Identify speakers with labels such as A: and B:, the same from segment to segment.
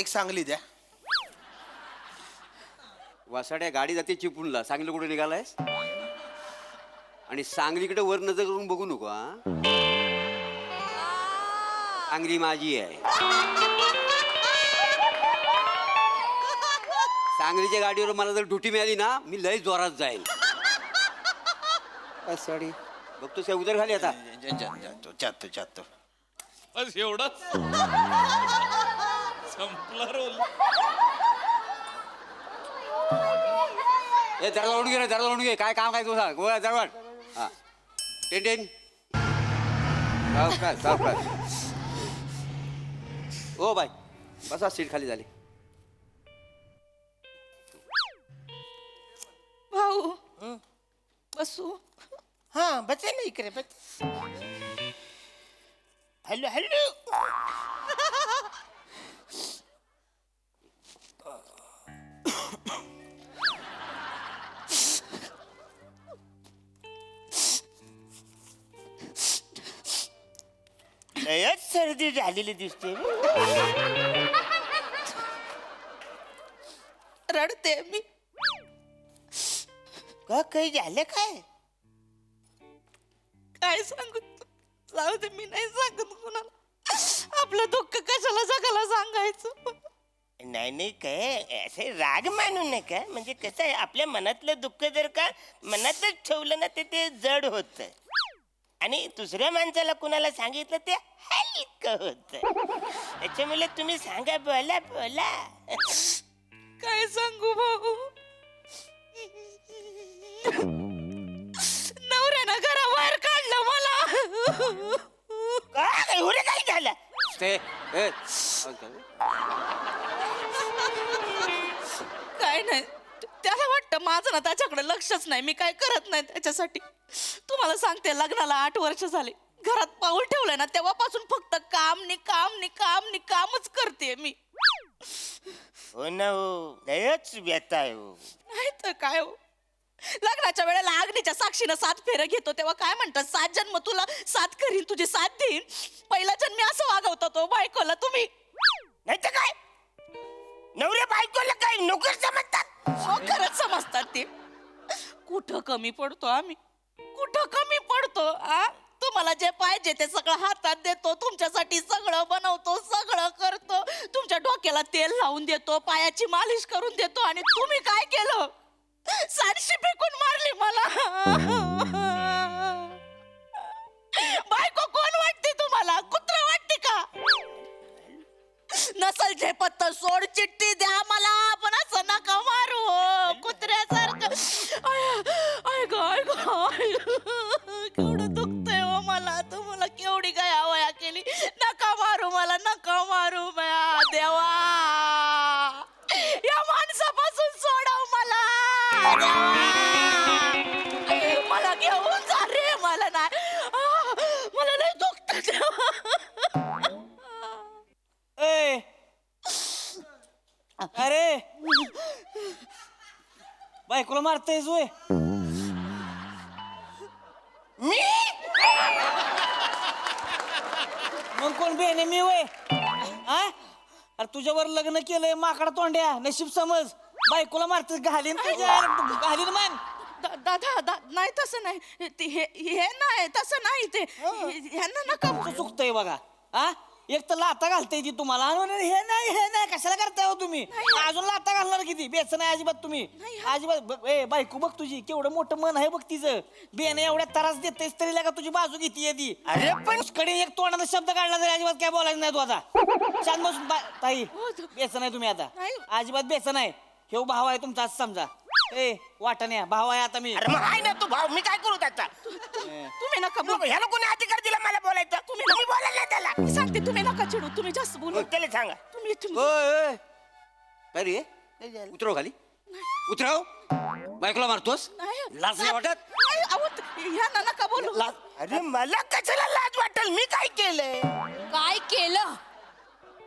A: एक सांगली द्या.
B: वासाड्या गाडी जाते चिपळूणला. सांगली कुठे निघालायस? आणि सांगलीकडे वर नजर करून बघू नको हा. सांगली माझी आहे. सांगलीच्या गाडीवर मला जर ड्युटी मिळाली ना मी लय जोरात जाईल. साडी बघतो त्या उदर खाली आता.
A: जातो जातो.
C: बस एवढंच संपला रोल.
B: ए दरवाजा ओढून घे रे, दरवाजा ओढून घे. काय काम काय तुझा गोळा दरवाज. हा टेन सावकाश सावकाश. ओ बाय बसा, सीट खाली झाली.
D: भाऊ बसू.
A: हा बचे ना इकडे बस. Hello hello. लयच सर्दी झालेली दिसते.
D: रडते मी.
A: का काही झालं काय?
D: काय सांगू? जाऊ दे, मी नाही सांगत कुणाला. आपलं दुःख कशाला जगाला सांगायचं.
A: नाही नाही काय असे राग मानू नका. म्हणजे कसं आहे आपल्या मनातलं दुःख जर का मनातच ठेवलं ना ते जड होत आणि दुसऱ्या माणसाला कुणाला सांगितलं ते हलकं होत. त्याच्यामुळे तुम्ही सांगा, बोला बोला.
D: काय सांगू भाऊ? नवऱ्यानं घराबाहेर काढलं मला.
A: काय एवढं काय झालं?
D: काय नाही, त्याला वाटतं माझं ना त्याच्याकडे लक्षच नाही. मी काय करत नाही त्याच्यासाठी. तुम्हाला सांगते, लग्नाला 8 वर्ष झाले. घरात पाऊल ठेवलंय ना तेव्हापासून फक्त काम नि काम नि काम नि कामच करते मी.
A: हो ना हो, लयच व्यथा आहे हो.
D: नाही तर काय हो. लग्नाच्या वेळेला अग्नीच्या साक्षीनं 7 फेऱ्या घेतो तेव्हा काय म्हणतात, 7 जन्म तुला साथ करीन, तुझी साथ देईन. पहिला जन्मी असं वागवता तो बायकोला तुम्ही.
A: नाही तर काय, नवरे बायकोला काय नोकर समजतात?
D: खरंच समजतात ते. कुठं कमी पडतो आम्ही? कुठं कमी पडतो? तुम्हाला जे पाहिजे ते सगळं हातात देतो, तुमच्यासाठी सगळं बनवतो, सगळं करतो, तुमच्या डोक्याला तेल लावून देतो, पायाची मालिश करून देतो. आणि तुम्ही काय केलं? सारशी फेकून मारली मला. बायको कोण वाटते तुम्हाला? कुत्र वाटते का? नसल झेपत तर सोड चिठ्ठी द्या मला, पण असं नका मारू कुत्र्यासारखं. केवढं दुखतंय हो मला. तुम्हाला केवढी काय आवया केली. नका मारू मला, नका मारू बया देवा. या माणसापासून सोडव मला देवा. मला घेऊन जा रे. मला नाही, मला लय दुखत देवा.
E: ए अरे बायकोला मारतेस वय?
A: मी
E: मग कोण बेने मी वय? अरे तुझ्यावर लग्न केलंय माकडा तोंड्या, नशीब समज. बायकोला मारतेस, घालीन तुझ्या, घालीन मान.
D: दादा नाही तसं नाही. हे नाही तसं नाही. ते ह्यांना नका.
E: चुकतंय बघा. एक तर लाता घालते ती तुम्हाला. हे नाही कशाला करताय हो तुम्ही? अजून लाता घालणार किती? बेसन नाही अजिबात तुम्ही. अजिबात. ए बायको बघ तुझी, केवढं मोठं मन आहे बघ तिचं. बेन एवढ्या त्रास देतेस तरी का तुझी बाजू घेते ती.
A: अरे पण
E: कडे एक तोंडाचा शब्द काढला तरी अजिबात काय बोलायचं नाही तू आता. शांत बसून ताई, बेसन आहे तुम्ही आता. अजिबात बेसन आहे. हे भाव आहे तुमचा असं समजा. ए वाटण्या भाव आहे आता मी.
A: अरे मग आहे ना तू भाऊ, मी काय करू त्याचा?
D: तुम्ही नका बोलू.
A: ह्याला कोणी अधिकार दिला मला बोलायचं? तुम्ही बोलायला नाही त्याला.
D: मी सांगते, तुम्ही नका चिडू. तुम्ही जास्त बोलू.
A: त्याला सांगा.
D: तुम्ही
B: काय रे, उतरव खाली, उतरव. बायकोला मारतोस? लाज नाही वाटत?
D: ह्यांना नका बोलू.
A: अरे मला कशाला लाज वाटेल? मी काय केलंय?
F: काय केलं?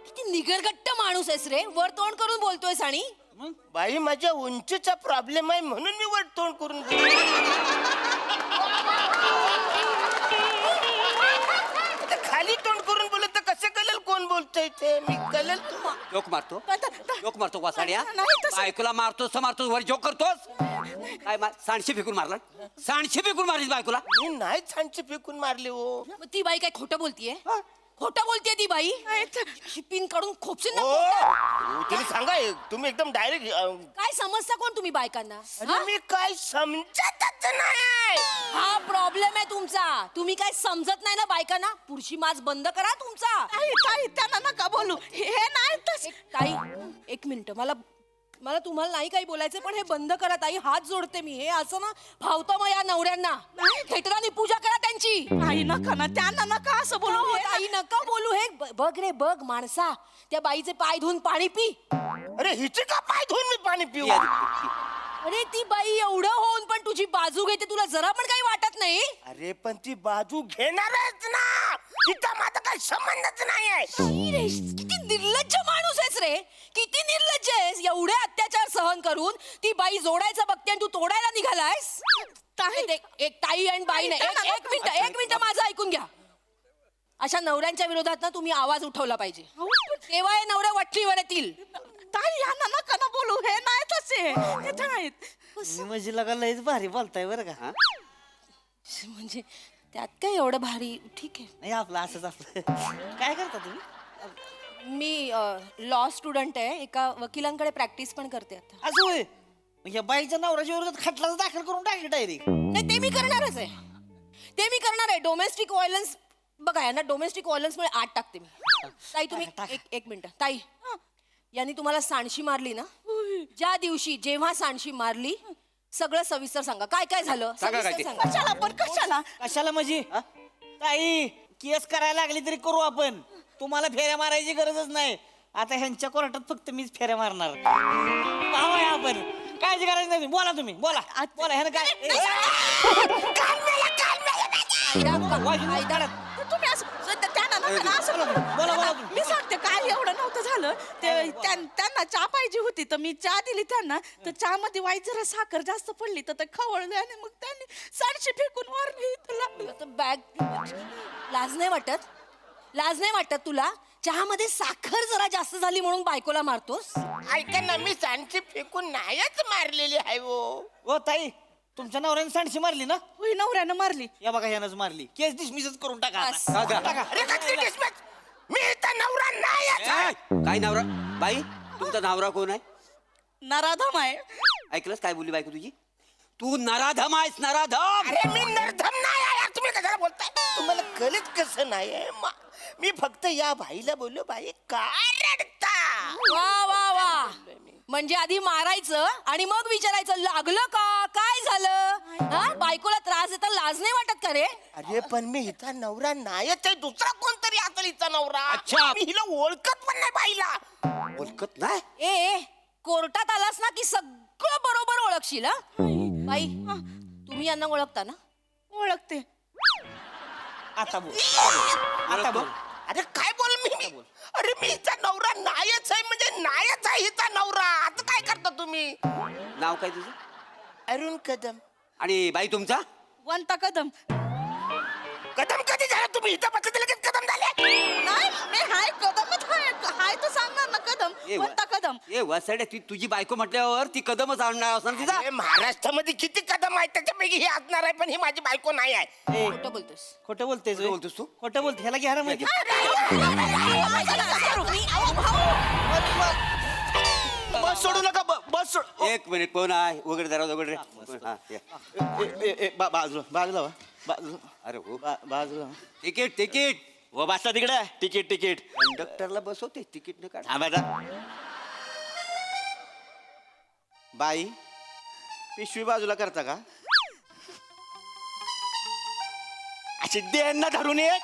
F: किती निगरगट्ट माणूस आहेस रे. वर तोंड करून बोलतोयस. आणि
A: बाई माझ्या उंचीचा प्रॉब्लेम आहे म्हणून मी वर तोंड करून खाली तोंड करून बोलत तर कसं कळेल कोण कोण बोलतोय ते मी कळेल तुम्हाला.
B: जोक मारतो
D: नाही,
B: जोक मारतो वासाड्या
D: नाही तसं.
B: बायकोला मारतोस तर मारतोस वर जोक करतोस काय सांडशी फेकून मारला सांडशी फेकून मारलीस बायकोला
A: मी नाही छानची फेकून मारली हो.
F: मग ती बाई काय खोटं बोलतीये खोटं बोलतीये ती बाई पिन काढून खोपशील ना
A: हो
F: पोटात.
A: तुम्ही सांगा तुम्ही एकदम डायरेक्ट
F: काय समजता कोण तुम्ही बायकांना हा?
A: मी काय समजतच नाही.
F: हा प्रॉब्लेम आहे तुमचा तुम्ही काय समजत नाही ना बायकांना पुरुषी माज बंद करा तुमचा
D: ताई त्यांना नका बोलू हे नाही तसं.
F: ताई एक मिनिट मला तुम्हाला नाही काही बोलायचं पण हे बंद करा ताई हात जोडते मी हे असं ना भावतं मग या नवऱ्यांना खेटरानी पूजा करा त्यांची
D: ताई नका ना त्यांना नका असं बोलू
F: हो,
D: हे
F: ताई नका बोलू हे बघ रे बघ माणसा त्या बाईचे पाय धुवून पाणी पी
A: अरे हिचे का पाय धुवून मी पाणी पिऊ.
F: अरे ती बाई एवढं होऊन पण तुझी बाजू घेते तुला जरा पण काही वाटत नाही
A: अरे पण ती बाजू घेणारच ना तिचा माझा काही संबंधच नाहीये.
F: नाही रे, किती निर्लज्ज माणूस आहेस रे किती निर्लज्ज आहेस एवढे अत्याचार सहन करून ती बाई जोडायचं बघते आणि तू तोडायला निघालायस एक ताई आणि बाई नाही एक मिनिट माझं ऐकून घ्या अशा नवऱ्यांच्या विरोधात ना तुम्ही आवाज उठवला पाहिजे तेव्हा हे नवऱ्या वठणीवर येतील
D: ताई यांना नका ना बोलू हे नाही तसे हे नाहीत.
E: मी म्हणजे लगा लयच भारी बोलताय बरं का
F: म्हणजे त्यात काय एवढं भारी ठीक आहे
E: नाही आपलं असंच आपलं काय करता तुम्ही
F: मी लॉ स्टुडंट आहे एका वकिलांकडे प्रॅक्टिस पण करते आता
E: असं होय मग या बाईच्या नवऱ्याच्या विरोधात खटलाच दाखल करून टाकले डायरेक्ट
F: नाही ते मी करणारच आहे ते मी करणार आहे डोमेस्टिक व्हायलन्स बघा यांना डोमेस्टिक व्हायलन्स मुळे आत टाकते मी ताई तुम्ही एक मिनिट ताई यांनी तुम्हाला सांडशी मारली ना ज्या दिवशी जेव्हा सांडशी मारली सगळं सविस्तर सांगा काय काय झालं
B: सांगा काय
F: सविस्तर
B: ते.
F: सांगा
D: कशाला पण कशाला
E: कशाला म्हणजे ताई केस करायला लागली तरी करू आपण तुम्हाला फेऱ्या मारायची गरजच नाही आता ह्यांच्या कोर्टात फक्त मीच फेऱ्या मारणार भाव आहे आपण काळजी करायची नाही बोला तुम्ही बोला बोला ह्यानं काय
D: तुम्ही असं त्यांना नका ना असं बोलू.
E: बोला बोला तुम्ही
D: मी सांगते काय एवढं नव्हतं झालं ते त्यांना चहा पाहिजे होती तर मी चहा दिली त्यांना तर चहा मध्ये वाईट जरा साखर जास्त पडली तर ते खवळले आणि मग त्यांनी सांडशी फेकून मारली इथं लागलं.
F: बॅग लाज नाही वाटत तुला चहामध्ये साखर जरा जास्त झाली म्हणून बायकोला मारतोस
A: ऐका ना मी सांडची फेकून नाहीच मारलेली आहे हो.
E: ओ ताई तुमच्या नवऱ्याने सांडशी मारली ना
D: होय नवऱ्यानं मारली
E: या बघा ह्यानंच मारली केस डिसमिसच करून टाका आता.
F: बस.
B: टाका.
A: अरे कसली dismiss? मी इथं नवरा नाहीच आहे.
B: काय नवरा बाई तुमचा नवरा कोण आहे
D: नराधम आहे
B: ऐकलंस काय बोलली बायको तुझी तू नराधम आहेस नराधम
A: अरे मी नरधम नाही आहे यार, तुम्ही कशाला बोलताय तुम्हाला कळत कसं नाही आहे मी फक्त या भाईला बोललो बाई का रडता.
F: वा वा वा म्हणजे आधी मारायचं आणि मग विचारायचं लागलं का काय झालं हा बायकोला त्रास देता लाज नाही वाटत का रे
A: अरे पण मी हिचा नवरा नाहीच आहे दुसरा कोणतरी असेल हिचा नवरा.
B: अच्छा.
A: मी हिला ओळखत पण नाही बाईला.
B: ओळखत नाही
F: ए कोर्टात आलास ना की सगळं बरोबर ओळखशील हा बाई तुम्ही यांना ओळखता ना
D: ओळखते
E: आता बोल आता बोल
A: अरे काय बोल मी अरे मी हिचा नवरा नाहीच आहे म्हणजे नाहीच आहे हिचा नवरा. आता काय करता तुम्ही.
B: नाव काय तुझं
A: अरुण कदम.
B: आणि बाई तुमचा
D: वंता कदम
A: कदम कधी झाला तुम्ही इथं बसत लगेच कदम झाले.
D: नाही मी हाय कदमच हाय तर सांगणार ना कदम वंता कदम
B: ए वसड्या तुझी बायको म्हटल्यावर ती कदमच आणणार असणार तिचा
A: अरे महाराष्ट्रामध्ये किती कदम आहेत त्याच्यापैकी ही असणार आहे पण ही माझी बायको नाही आहे.
E: ए,
F: खोटं बोलतोस
E: खोटं बोलतेस
B: खोटं बोलतोस तू?
E: खोटं बोलते ह्याला घ्या ना माहिती
G: बस सोडू नका बस सोड
B: एक मिनिट कोण आहे वगैरे दरवाजा वगैरे हा, या.
G: बाजूला बाजूला वा. बाजूला
B: अरे हो
G: बाजूला
B: तिकीट तिकीट
G: व बसता तिकडे तिकीट तिकीट
B: कंडक्टरला बसवते तिकीट न काढ
G: थांबायचा बाई पिशवी बाजूला करता का अशी देण ना धरून ये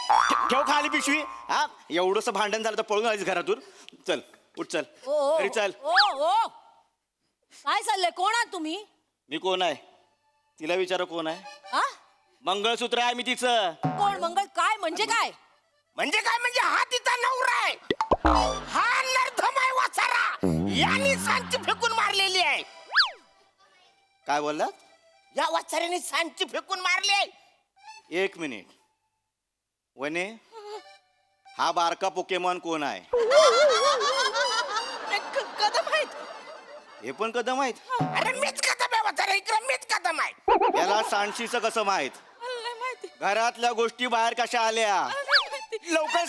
G: ठेव खाली पिशवी हा एवढंसं भांडण झालं तर पळून आलीस घरातून चल उठ चल
F: ओ
G: घरी चल
F: ओ काय चाललंय कोण आहात तुम्ही
G: मी कोण आहे तिला विचार कोण आहे
F: हा
G: मंगळसूत्र आहे मी तिचं
F: कोण मंगळ काय म्हणजे काय
A: म्हणजे काय म्हणजे हा तिचा नवरा आहे. हा नरधम आहे वाचारा यांनी सांची फेकून मारलेली आहे.
G: काय बोललात
A: या वाचाऱ्याने सांची फेकून मारली आहे.
G: एक मिनिट वने हा बारका पोकेमॉन कोण आहे?
D: कदम आहेत.
G: हे पण कदम आहेत.
A: अरे मीच कदम आहे म्हातारा, इकडं मीच कदम आहे.
G: याला सांडशीचं कसं माहित?
D: मला नाही माहिती.
G: घरातल्या गोष्टी बाहेर कशा आल्या?
D: मला नाही माहिती.
G: लवकर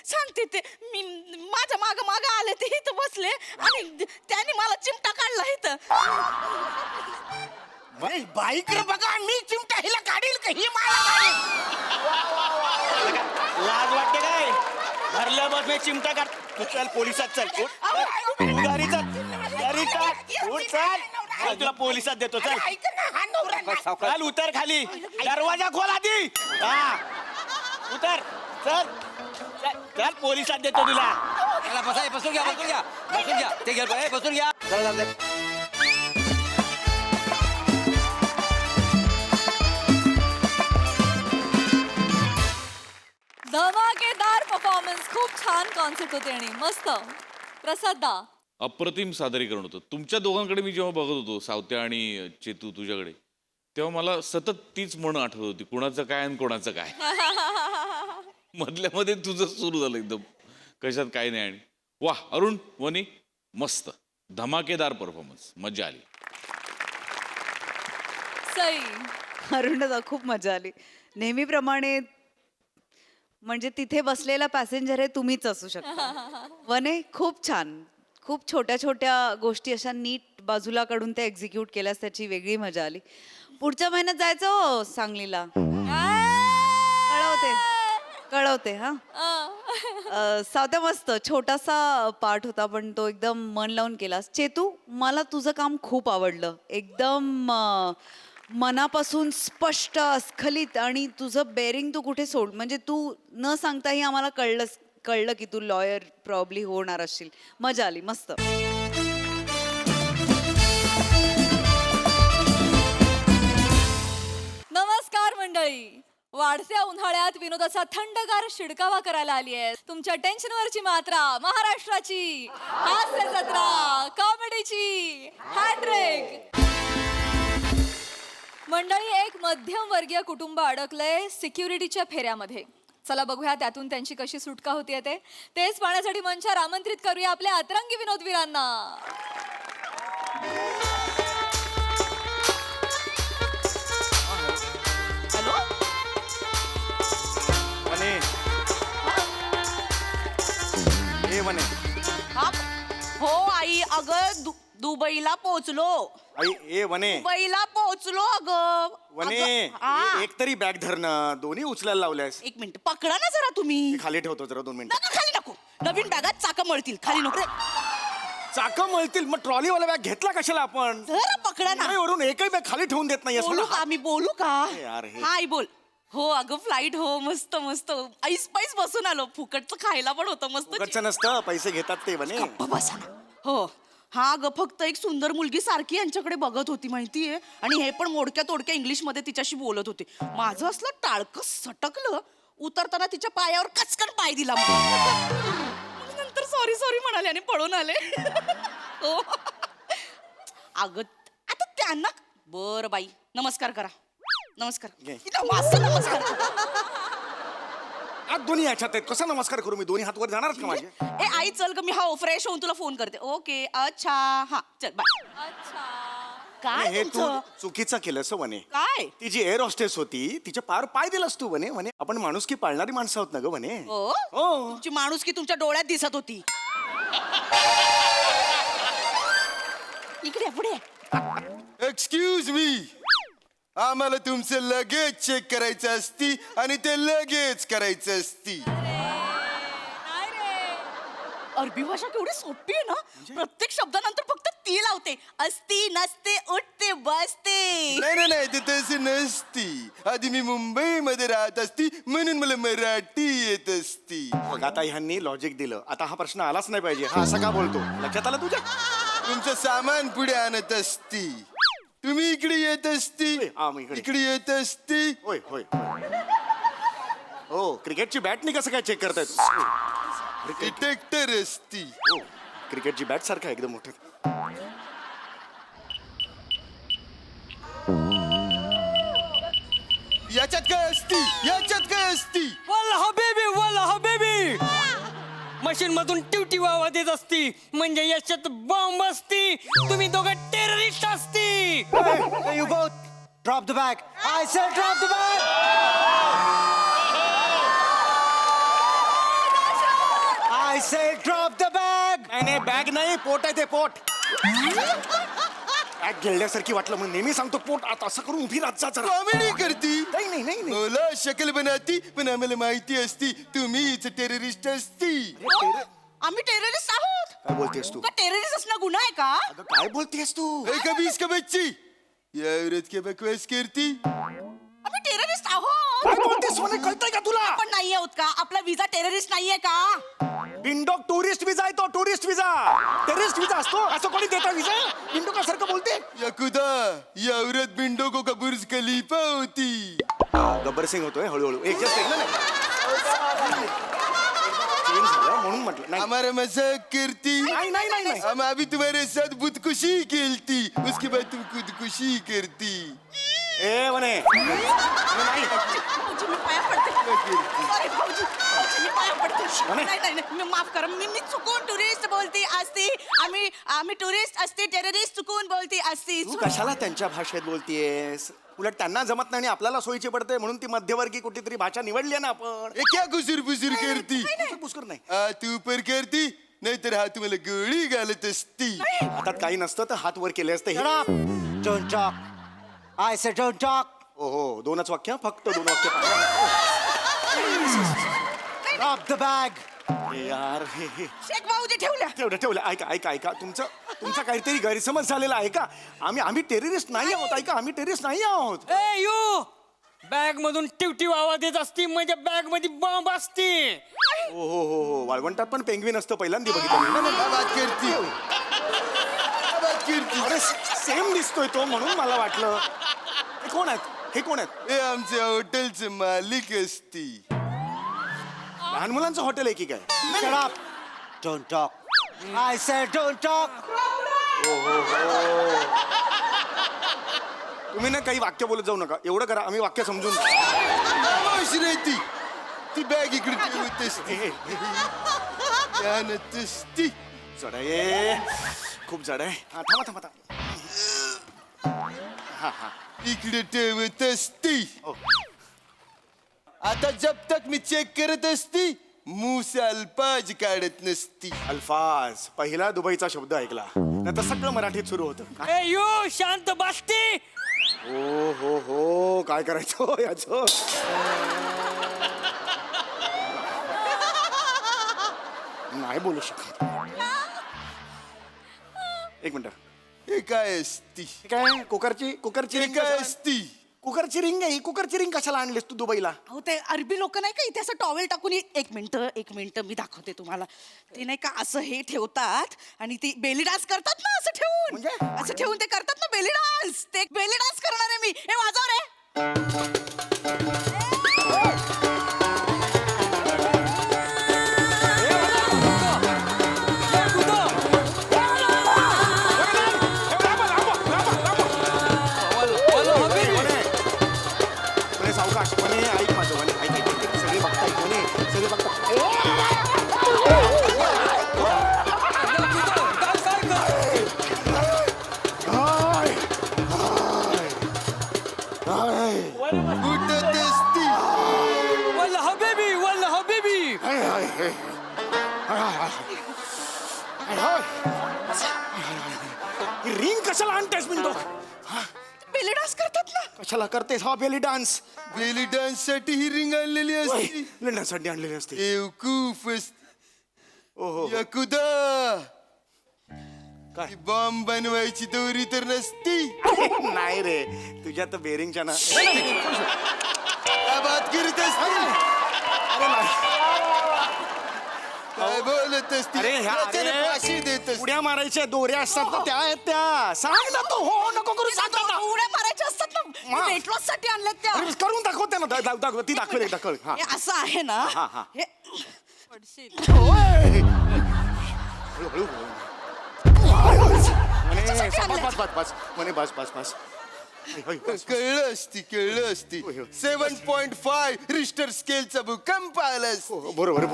D: सांगते ते मी माझ्या माग आले ते इथं बसले आणि त्याने मला चिमटा काढला इथं.
A: बाईकडे बघा, मी चिमटा हिला काढील का ही मला काढील?
G: लाज वाटते काय? भरल्या बस मी चिमटा काढ. तू चल पोलिसात चल. उठ, चल. गाडी चल. गाडी चल. उठ चल. चल, तुला पोलिसात देतो चल.
A: ऐक ना, हा नवरा नाही.
G: चल उतर खाली. दरवाजा खोल आधी. हा उतर चल. चल, चल पोलिसात देतो तुला.
B: त्याला बसून घ्या ते घ्या बसून घ्या. चला जाऊ दे.
H: धमाकेदार परफॉर्मन्स, खूप छान कॉन्सेप्ट होते आणि मस्त. प्रसाद दा,
C: अप्रतिम सादरीकरण होतं तुमच्या दोघांकडे. मी जेव्हा बघत होतो सावत्या आणि चेतू तुझ्याकडे, तेव्हा मला सतत तीच म्हण आठवत होती, कुणाचं काय आणि कोणाचं काय. मधल्या मध्ये तुझं सुरू झालं एकदम कशात काय नाही. आणि वा अरुण वनी मस्त धमाकेदार परफॉर्मन्स, मजा आली.
H: सई,
I: अरुणदा खूप मजा आली नेहमीप्रमाणे. म्हणजे तिथे बसलेला पॅसेंजर हे तुम्हीच असू शकता. वने खूप छान, खूप छोट्या छोट्या गोष्टी अशा नीट बाजूला काढून त्या एक्झिक्यूट केल्यास त्याची वेगळी मजा आली. पुढच्या महिन्यात जायचं हो सांगलीला. कळवते हा. सावत्या मस्त छोटासा पार्ट होता पण तो एकदम मन लावून केलास. चेतू, मला तुझं काम खूप आवडलं. एकदम मनापासून स्पष्ट, स्खलित, आणि तुझं बेरिंग तू कुठे सोड, म्हणजे तू न सांगताही आम्हाला कळलं की तू लॉयर प्रॉब्ली होणार असशील. मजा आली, मस्त.
H: नमस्कार मंडळी. वाढत्या उन्हाळ्यात विनोदाचा थंडगार शिडकावा करायला आली आहे. तुमच्या टेन्शनवरची मात्रा महाराष्ट्राची, हास्य जत्रा कॉमेडीची हॅट्रिक. मंडळी, एक मध्यमवर्गीय कुटुंब अडकलंय सिक्युरिटीच्या फेऱ्यामध्ये. चला बघूया त्यातून त्यांची कशी सुटका होतीये तेच पाहण्यासाठी मंचावर आमंत्रित करूया आपल्या अतरंगी विनोदवीरांना.
D: हॅलो.
G: वने. ए वने.
D: हो आई, अगं दुबईला पोहोचलो.
G: आई ए वने.
D: दुबईला पोहोचलो अगं.
G: वने एक तरी बॅग धरणं, दोन्ही उचलायला लावल्यास.
D: एक मिनिट पकडा ना जरा तुम्ही.
G: मी खाली ठेवतो जरा 2 मिनिटं.
D: नका, खाली नको. नवीन बॅगात चाकं मळतील, खाली नको.
G: चाकं मळतील मग ट्रॉलीवाला बॅग घेतला कशाला आपण?
D: जरा पकडा ना.
G: वरून एकही बॅग खाली ठेवून देत नाही.
D: बोलू का मी, बोलू का?
G: यार हे.
D: हा आई बोल. हो अगं फ्लाईट, हो मस्त मस्त ऐस पैस बसून आलो. फुकटचं खायला पण होतं मस्त.
G: फुकटचं नसतं, पैसे घेतात ते वने.
D: गप्प बसा ना. हो हा ग, फक्त एक सुंदर मुलगी सारखी यांच्याकडे बघत होती माहितीये, आणि हे पण मोडक्या तोडक्या इंग्लिश मध्ये तिच्याशी बोलत होते. माझं असलं टाळकं सटकलं. उतरताना तिच्या पायावर कचकन पाय दिला. नंतर सॉरी सॉरी म्हणाले आणि पळून आले. हो अगं आता त्यांना. बर बाई, नमस्कार करा. नमस्कार. नमस्कार.
G: आज दोन्ही ह्याच्यात आहेत, कसा नमस्कार करू मी? दोन्ही हात वर जाणारच का माझे?
D: ए आई चल ग, मी हा फ्रेश होऊन तुला फोन करते. ओके अच्छा हा चल बाय.
H: अच्छा,
D: काय
G: हे तू
D: तुमचं?
G: चुकीचं केलंस वने.
D: काय?
G: ती जी एअर हॉस्टेस होती तिच्या पार पाय दिलास तू वने. वने आपण माणुसकी पाळणारी माणसं आहोत ना ग वने.
D: हो
G: हो.
D: तुमची माणुसकी तुमच्या डोळ्यात दिसत होती. इकडे पुढे.
J: एक्सक्यूज मी, आम्हाला तुमचं लगेच चेक करायचं असती आणि ते लगेच करायचं असती.
H: नाही रे.
D: अरबी भाषा केवढी सोपी आहे ना. प्रत्येक शब्दानंतर फक्त ती लावते. असती नसते उठते बसते.
J: नाही ते तशी नसती. आधी मी मुंबईमध्ये राहत असती म्हणून मला मराठी येत असती.
G: बघ आता ह्यांनी लॉजिक दिलं. आता हा प्रश्न आलाच नाही पाहिजे. हा असा का बोलतो? लक्षात आलं तुझ्या?
J: तुमचं सामान पुढे आणत असती, तुम्ही इकडे येत असती,
G: हा, मग इकडे.
J: इकडे येत असती.
G: होय होय. हो, क्रिकेटची बॅटनी कसं काय चेक करतायत?
J: डिटेक्टर असती.
G: हो, क्रिकेटची बॅट सारखं आहे एकदम मोठं.
J: याच्यात काय असती याच्यात काय असती
E: वाला बेबी मशीन मधून टिवटिव आवाज येत असती म्हणजे याच्यात बॉम्ब असती तुम्ही दोघं टेररिस्ट असती
G: you both drop the bag I say drop the bag I say drop the bag नाही बॅग नाही पोट आहे ते पोट बॅग गिळल्यासारखी वाटलं मग नेहमी सांगतो पोट आता असं करून उभी राहत जा जरा
J: कॉमेडी करती
G: नाही
J: मला शक्ल बनाती पण आम्हाला माहिती असती तुम्हीच टेररिस्ट असती
D: आम्ही टेररिस्ट आहोत
G: काय बोलतेस तू
D: का टेररिस्ट असणं गुन्हा आहे का
G: अगं काय बोलतेस तू
J: ए, कभी इसका बच्ची या औरत के बकवास करती
D: आम्ही टेररिस्ट आहोत
G: काय बोलतेस सोने कळतंय का तुला
D: आपण नाही आहोत का आपला विजा टेररिस्ट नाहीये का
G: बिंडोक टुरिस्ट विजा आहे तो टुरिस्ट विजा टेररिस्ट विजा असतो असं कोणी देता विजा बिंडोक सारखं बोलते
J: या खुदा या औरत बिंडोको का बुर्ज खलीफा होती
G: गब्बर सिंग होतोय हळूहळू एक जस्ट चेंज झालं म्हणून म्हटलं नाही
J: हमारा मजाक करती
G: नाही
J: हम अभी तुम्हारे साथ खुदकुशी खेलती उसके बाद तुम खुदकुशी करती
G: ए म्हणे नाही
D: भाऊजी, मी पाया पडते Sorry, भाऊजी. भाऊजी, मी पाया पडते नाही, मी माफ करा मी चुकून टुरिस्ट बोलती असती आम्ही टुरिस्ट असते टेररिस्ट चुकून बोलती असती
G: तू कशाला त्यांच्या भाषेत बोलतीयस उलट त्यांना जमत नाही आणि आपल्याला सोयीची पडते म्हणून ती मध्यवर्गीय कुठेतरी भाषा निवडली आहे ना आपण
J: ये क्या गुसुर बुसुर करती
G: पुष्कर नाही
J: तू ऊपर करती नाहीतर हा तुम्हाला गोळी घालत असती
G: हातात काही नसतं तर हात वर केले असते don't talk I say don't talk हो दोनच वाक्य फक्त दोन वाक्य ड्रॉप द बॅग यार हे
D: शेख भाऊजी ठेवल्या
G: ठेवलं ऐका तुमचा काहीतरी गैरसमज झालेला आहे का आम्ही टेररिस्ट नाही आहोत ऐका आम्ही टेररिस्ट नाही आहोत
E: ए यू बॅग मधून टिवटिव आवाज येत असती म्हणजे बॅग मध्ये बॉम्ब असती
G: हो वाळवंटात पण पेंग्विन असतं पहिल्यांदा बघितलं मी.
J: क्या बात करती क्या बात करती
G: अरे सेम दिसतोय तो म्हणून मला वाटलं हे कोण आहेत
J: हे आमच्या हॉटेलचे मालिक असती
G: लहान मुलांचं हॉटेल आहे की काय don't talk I say don't talk तुम्ही ना काही वाक्य बोलत जाऊ नका एवढं करा आम्ही वाक्य समजून
J: खामोश रहती ती बॅग इकडे ठेवत असती ध्यानात असती
G: जड आहे खूप जड आहे हा थांबा
J: इकडे ठेवत असती आता जब तक मी चेक करत असती मुंह से अल्फाज काढत नसती
G: अल्फाज पहिला दुबईचा शब्द ऐकला नंतर सगळं मराठीत सुरू होतं
E: ए यू शांत बसती
G: हो काय करायचं याचं नाही बोलू शकत एक मिनिट
J: हे काय असती
G: हे काय कुकरची
J: हे
G: रिंग
J: काय
G: कशाला-
J: असती
G: कुकरची रिंग आहे ही कुकरची रिंग कशाला आणलीस तू दुबईला
D: अहो ते अरबी लोक नाही का इथे असं टॉवेल टाकून एक मिनिट मी दाखवते तुम्हाला ते नाही का असं हे ठेवतात आणि ती बेली डान्स करतात ना असं ठेवून
G: म्हणजे?
D: असं ठेवून ते करतात ना बेली डान्स ते बेली डान्स करणार आहे मी हे वाजव रे
G: म्हणे सावकाश म्हणे ऐक माझं म्हणे ऐक सगळे बघताय म्हणे सगळे बघताय
J: उठत असती
E: वल्ल हबीबी
G: रिंग कशाला आणतेस मिनटो
D: बेली डान्स करतात ना
G: कशाला करतेस हा बेली डान्स
J: बेली डान्स साठी ही रिंग आणलेली असती
G: लंडनसाठी आणलेली असते
J: बेवकूफ
G: ओहो
J: या खुदा
G: काय?
J: ती बॉम्ब बनवायची दोरी तर नसती
G: नाही रे तुझ्या तर बेरिंगच्या ना
J: काय बात करत असती काय बोलत असती
G: अरे ह्या
J: याच्याने
G: अरे,
J: फाशी देत असती
G: उड्या मारायच्या दोऱ्या असतात ना त्या आहेत त्या सांग ना तो हो नको करू सांग ना
D: उड्या मारायच्या असतात ना
G: हा.
D: वेट लॉस साठी आणल्यात त्या
G: अरे, करून दाखवते ना दाखव ती दाखवेल दाखव हा
D: हे असं आहे ना
G: हा.
D: हे
G: म्हणे
D: याच्यासाठी
G: बस म्हणे बस
J: कळलं असती 7.5 रिस्टर स्केलचा भूकंप आला असती.
G: बरोबर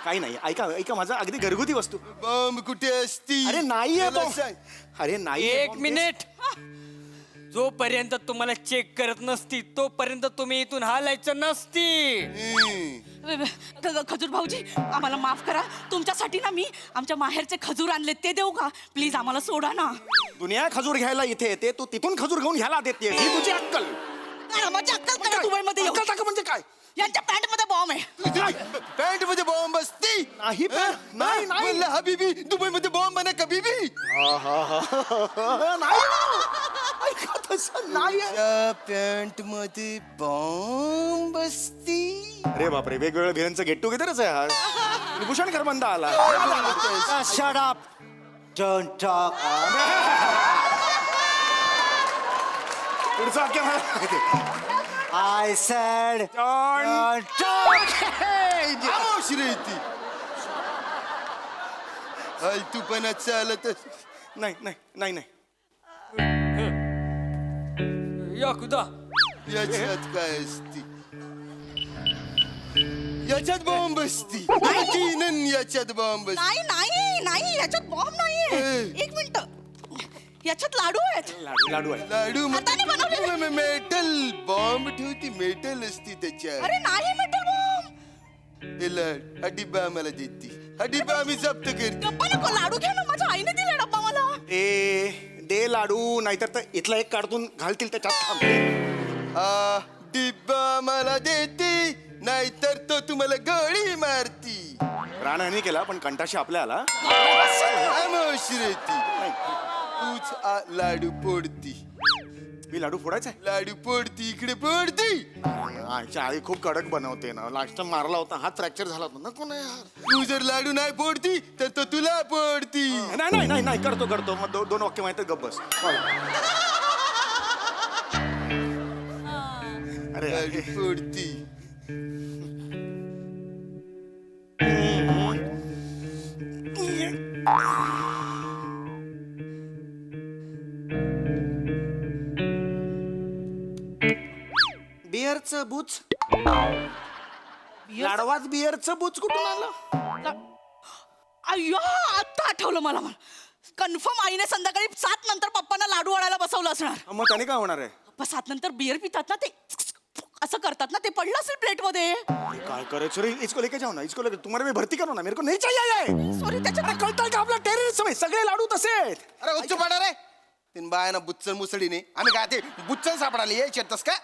G: काही नाही. ऐका माझं अगदी घरगुती वस्तू.
J: बॉम्ब कुठे असती?
G: अरे नाहीये
J: मला
G: बॉम्ब.
J: सांग.
G: अरे नाही
E: एक मिनिट. जोपर्यंत तुम्हाला चेक करत नसती तोपर्यंत तुम्ही इथून हालायचं नसती.
D: खजूर भाऊजी आम्हाला माफ करा. तुमच्यासाठी ना मी आमच्या माहेरचे खजूर आणले ते देऊ का प्लीज? आम्हाला सोडा ना.
G: दुनिया खजूर घ्यायला इथे येते, तू तिथून खजूर घेऊन ह्याला देते. ही तुझी अक्कल.
D: माझी अक्कल करा दुबईमध्ये येऊन.
G: अक्कल टाका म्हणजे काय?
D: यांच्या पॅन्ट मध्ये बॉम्ब आहे.
J: पॅन्ट मध्ये बॉम्ब असती?
G: नाही
J: हं?
G: नाही
J: म्हणलं हबीबी दुबई मध्ये बॉम्ब ना कबीबी.
G: नाही ऐका तसं नाही.
J: पॅन्ट मध्ये बॉम्ब असती?
G: अरे बापरे, वेगवेगळ्या भिरांचं गेट टुगेदरच आहे हा. भूषण खरबंदा आला.
K: Shut up don't talk.
G: पुढचं वाक्य मला माहिती आहे.
K: आय सेड
G: Don't
J: खामोश रे ती. फालतूपणा चालत
G: नाही
E: या खुदा.
J: याच्यात काय असती? याच्यात बॉम्ब असती. यकीनन याच्यात बॉम्ब असती.
D: नाही नाही नाही याच्यात बॉम्ब नाहीये. एक मिनिट. याच्यात लाडू आहेत.
G: लाडू आहे.
J: लाडू
D: हाताने बनवलेले.
J: Metal bomb ठेवती. मेटल असती त्याच्यात.
D: अरे नाही मेटल बॉम्ब.
J: हे लाड हा डिब्बा आम्हाला देती. हा डिब्बा आम्ही जप्त करतो.
D: डब्बा नको लाडू घ्या ना. माझ्या आईने दिला डब्बा मला.
G: दे लाडू, नाहीतर तर इथला एक काढून घालतील त्याच्यात. थांब.
J: हा डिब्बा आम्हाला देती, नाहीतर तो तुम्हाला गोळी मारती.
G: प्राणहानी केला पण कंटाशी आपल्या आला.
J: खामोश रे ती. तूच लाडू फोडती.
G: मी लाडू फोडायचा आहे.
J: लाडू फोडती इकडे फोडती.
G: आईच्या आई खूप कडक बनवते ना. लास्ट टाइम मारला होता, हात फ्रॅक्चर झाला होता. नको ना यार.
J: तू जर लाडू नाही फोडती तर तो तुला फोडती.
G: नाही करतो मग दोन वाक्य माहिती गप बस. अरे
J: लाडू फोडती.
G: बिअरचं बुच. लाडवात बिअरचं बुच कुठून आलं?
D: अय्यो आता आठवलं मला. कन्फर्म आईने संध्याकाळी 7 नंतर पप्पांना लाडू वाढायला बसवलं असणार.
G: मग त्याने काय होणार आहे?
D: पप्पा 7 नंतर बियर पितात ना ते असं करतात ना ते पडलं असेल प्लेट मध्ये.
G: काय करायचं रे? इसको लेके जाओ ना. इसको लेके तुम्हारे में भरती करो ना. मेरे को नहीं चाहिए.
D: सॉरी त्याच्यात
G: कळतंय का आपला टेररिस्ट समय? सगळे लाडू तसे आहेत.
J: अरे उच्च पाडा रे. तीन बायाना बुच्चन मुसडीने आम्ही काय ते बुच्चन सापडाली येतस का?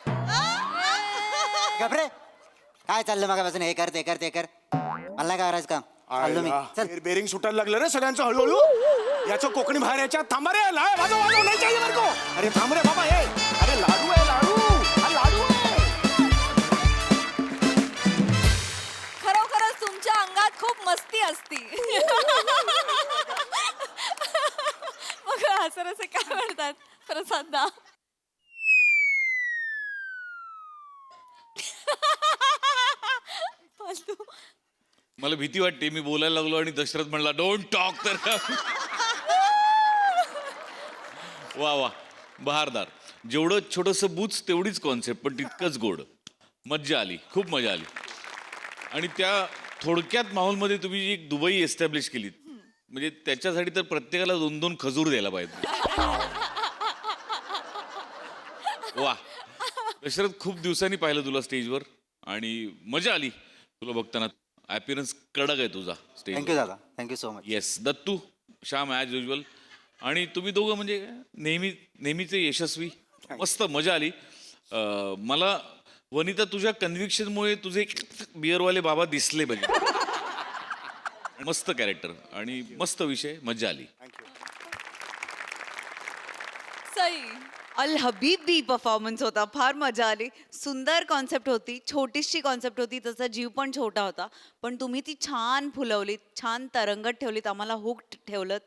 K: गपरे काय चाललं मगापासून? हे कर ते कर ते कर. मला नाही काय करायचं काम. चाललो मी. चल.
G: बेरिंग सुटायला लागलं रे सगळ्यांचं हळूहळू. याचं कोकणी बाहेर याच्या. थांबा रे. वाजव नाही चाहिए मेरे को. अरे थांब रे बाबा. हे अरे लाडू आहे लाडू. हा लाडू आहे.
H: खरोखरच तुमच्या अंगात खूप मस्ती असती. मग असं असे काय म्हणतात प्रसादा? फालतू.
C: मला भीती वाटते मी बोलायला लागलो आणि दशरथ म्हणला डोंट टॉक. तर वा बहारदार. जेवढं छोटंसं बूच तेवढीच कॉन्सेप्ट पण तितकंच गोड. मज्जा आली, खूप मजा आली. आणि त्या थोडक्यात माहोलमध्ये तुम्ही जी एक दुबई एस्टॅब्लिश केलीत म्हणजे त्याच्यासाठी तर प्रत्येकाला 2-2 खजूर द्यायला पाहिजे. वा दशरथ, खूप दिवसांनी पाहिलं तुला स्टेजवर आणि मजा आली तुला बघताना. अपीरन्स कडक आहे तुझा स्टेज.
K: थँक्यू दादा. Thank you so much.
C: Yes Dattu, Shyam as usual. आणि तुम्ही दोघं म्हणजे नेहमीचे यशस्वी. मस्त मजा आली. मला वनिता तुझ्या कन्व्हिक्शनमुळे तुझे बिअरवाले बाबा दिसले पाहिजे. मस्त कॅरेक्टर आणि मस्त विषय. मजा आली.
H: सई.
I: अल हबीबी परफॉर्मन्स होता. फार मजा आली. सुंदर कॉन्सेप्ट होती. छोटीशी कॉन्सेप्ट होती. त्याचा जीव पण छोटा होता. पण तुम्ही ती छान फुलवलीत, छान तरंगत ठेवलीत, आम्हाला हुक ठेवलं.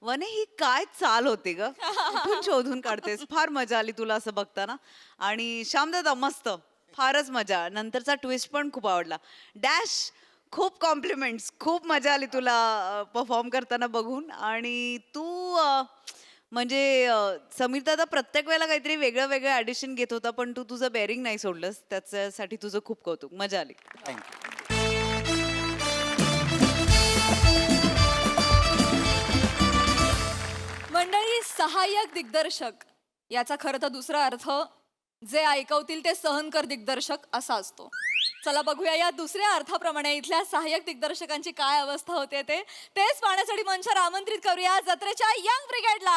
I: वने ही काय चाल होती ग? कुठून शोधून काढतेस? फार मजा आली तुला असं बघताना. आणि श्यामदादा मस्त, फारच मजा. नंतरचा ट्विस्ट पण खूप आवडला. डॅश खूप कॉम्प्लिमेंट्स. खूप मजा आली तुला परफॉर्म करताना बघून. आणि तू म्हणजे समीर दादा प्रत्येक वेळेला काहीतरी वेगळं वेगळं ॲडिशन घेत होता, पण तू तुझं बेअरिंग नाही सोडलंस. त्याच्यासाठी तुझं खूप कौतुक. मजा आली.
K: थँक्यू.
H: मंडळी, सहाय्यक दिग्दर्शक याचा खरं तर दुसरा अर्थ जे ऐकवतील ते सहनकर दिग्दर्शक असा असतो. चला बघूया या दुसऱ्या अर्थाप्रमाणे इथल्या सहाय्यक दिग्दर्शकांची काय अवस्था होते तेच पाहण्यासाठी मंचावर आमंत्रित करूया जत्रेच्या यंग ब्रिगेडला.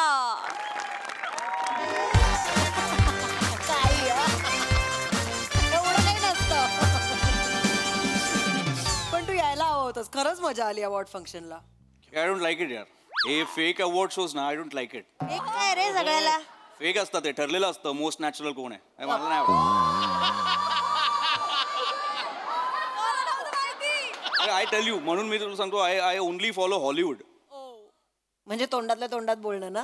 F: एवढं काही नसतं. पण तू यायला हवं होतंस. खरंच मजा आली अवॉर्ड फंक्शनला.
B: आय डोंट लाईक इट यार. हे फेक अवॉर्ड शोज ना, आय डोंट लाईक इट.
F: एक काय रे सगळ्याला.
B: फेक असतं, ते ठरलेलं असतं मोस्ट नॅचरल कोण आहे. हे मला नाही आवडत. आय टेल यू, म्हणून मी तुला सांगतो, आय ओनली फॉलो हॉलिवूड.
F: म्हणजे तोंडातल्या तोंडात बोलणं ना.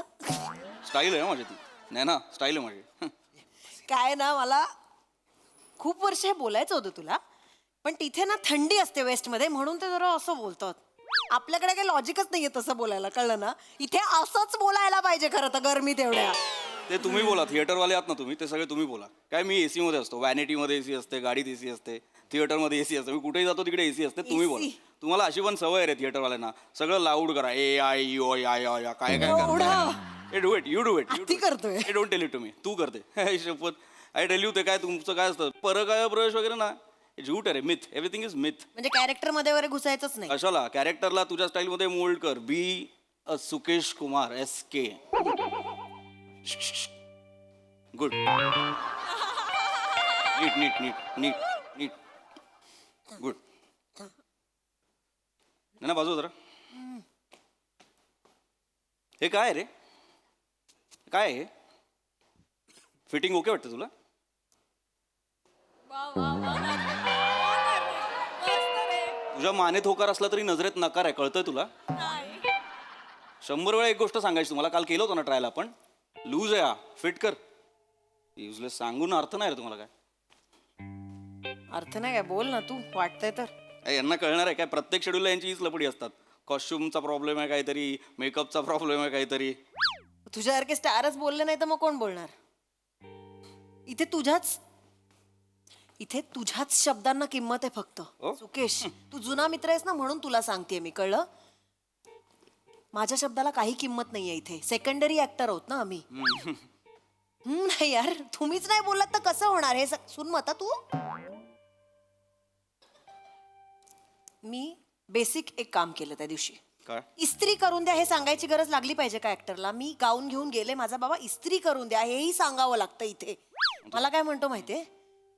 B: स्टाईल आहे माझी ती. नाही ना, स्टाईल आहे माझी.
F: काय ना, मला खूप वर्ष हे बोलायचं होतं तुला, पण तिथे ना थंडी असते वेस्टमध्ये, म्हणून ते जरा असं बोलतात. आपल्याकडे काही लॉजिकच नाहीये तसं बोलायला, कळलं ना. इथे असंच बोलायला पाहिजे खरं तर गरमीत एवढ्या.
B: ते तुम्ही बोला, थिएटरवाले आहात ना तुम्ही, ते सगळे तुम्ही बोला. काय मी एसी मध्ये असतो, व्हॅनिटीमध्ये एसी असते, गाडीत एसी असते, थिएटरमध्ये एसी असते, मी कुठेही जातो तिकडे एसी असते. तुम्ही बोला. तुम्हाला अशी पण सवय आहे थिएटरवाल्यांना, सगळं लाऊड करा. ए आय यू आय आय काय काय करा. Do it, you do it.
F: ती करतोय.
B: हे don't tell it to me. तू करते. शपथ. आय टेल यू, ते काय तुमचं काय असतं परकाय प्रवेश वगैरे ना, झूट आहे रे. मिथ. Everything is myth.
F: म्हणजे कॅरेक्टर मध्ये वगैरे घुसायचंच नाही.
B: कशाला? कॅरेक्टरला तुझ्या स्टाईलमध्ये मोल्ड कर. Be a Sukesh Kumar SK. Good. Neat neat neat neat neat. Good. ना बाजू जरा. हे काय रे? काय आहे? फिटिंग ओके वाटतं तुला? तुझ्या मानेत होकार असला तरी नजरेत नकार आहे, कळतंय तुला? 100 वेळा एक गोष्ट सांगायची तुम्हाला. काल केलं होतं ना ट्रायल आपण. लूज आहे हा, फिट कर. युजलेस सांगून अर्थ नाही रे तुम्हाला. काय
F: अर्थ नाही काय? बोल ना तू, वाटतंय तर.
B: यांना कळणार आहे काय? प्रत्येक शेड्यूलला यांची हीच लपडी असतात. कॉस्ट्युमचा प्रॉब्लेम आहे काहीतरी, मेकअपचा प्रॉब्लेम आहे काहीतरी.
F: तुझ्यासारखे स्टारच बोलले नाही तर मग कोण बोलणार? इथे तुझ्याच शब्दांना किंमत आहे फक्त. सुकेश, तू जुना मित्र आहेस ना, म्हणून तुला सांगते मी, कळलं? माझ्या शब्दाला काही किंमत नाहीये इथे. सेकंडरी ऍक्टर आहोत ना आम्ही. नाही यार, तुम्हीच नाही बोललात तर कसं होणार हे? सुन मत तू. मी बेसिक एक काम केलं त्या दिवशी.
B: काय?
F: इस्त्री करून द्या हे सांगायची गरज लागली पाहिजे का ऍक्टरला? मी गाऊन घेऊन गेले, माझा बाबा इस्त्री करून द्या हेही सांगावं लागतं इथे. मला काय म्हणतो माहितीये,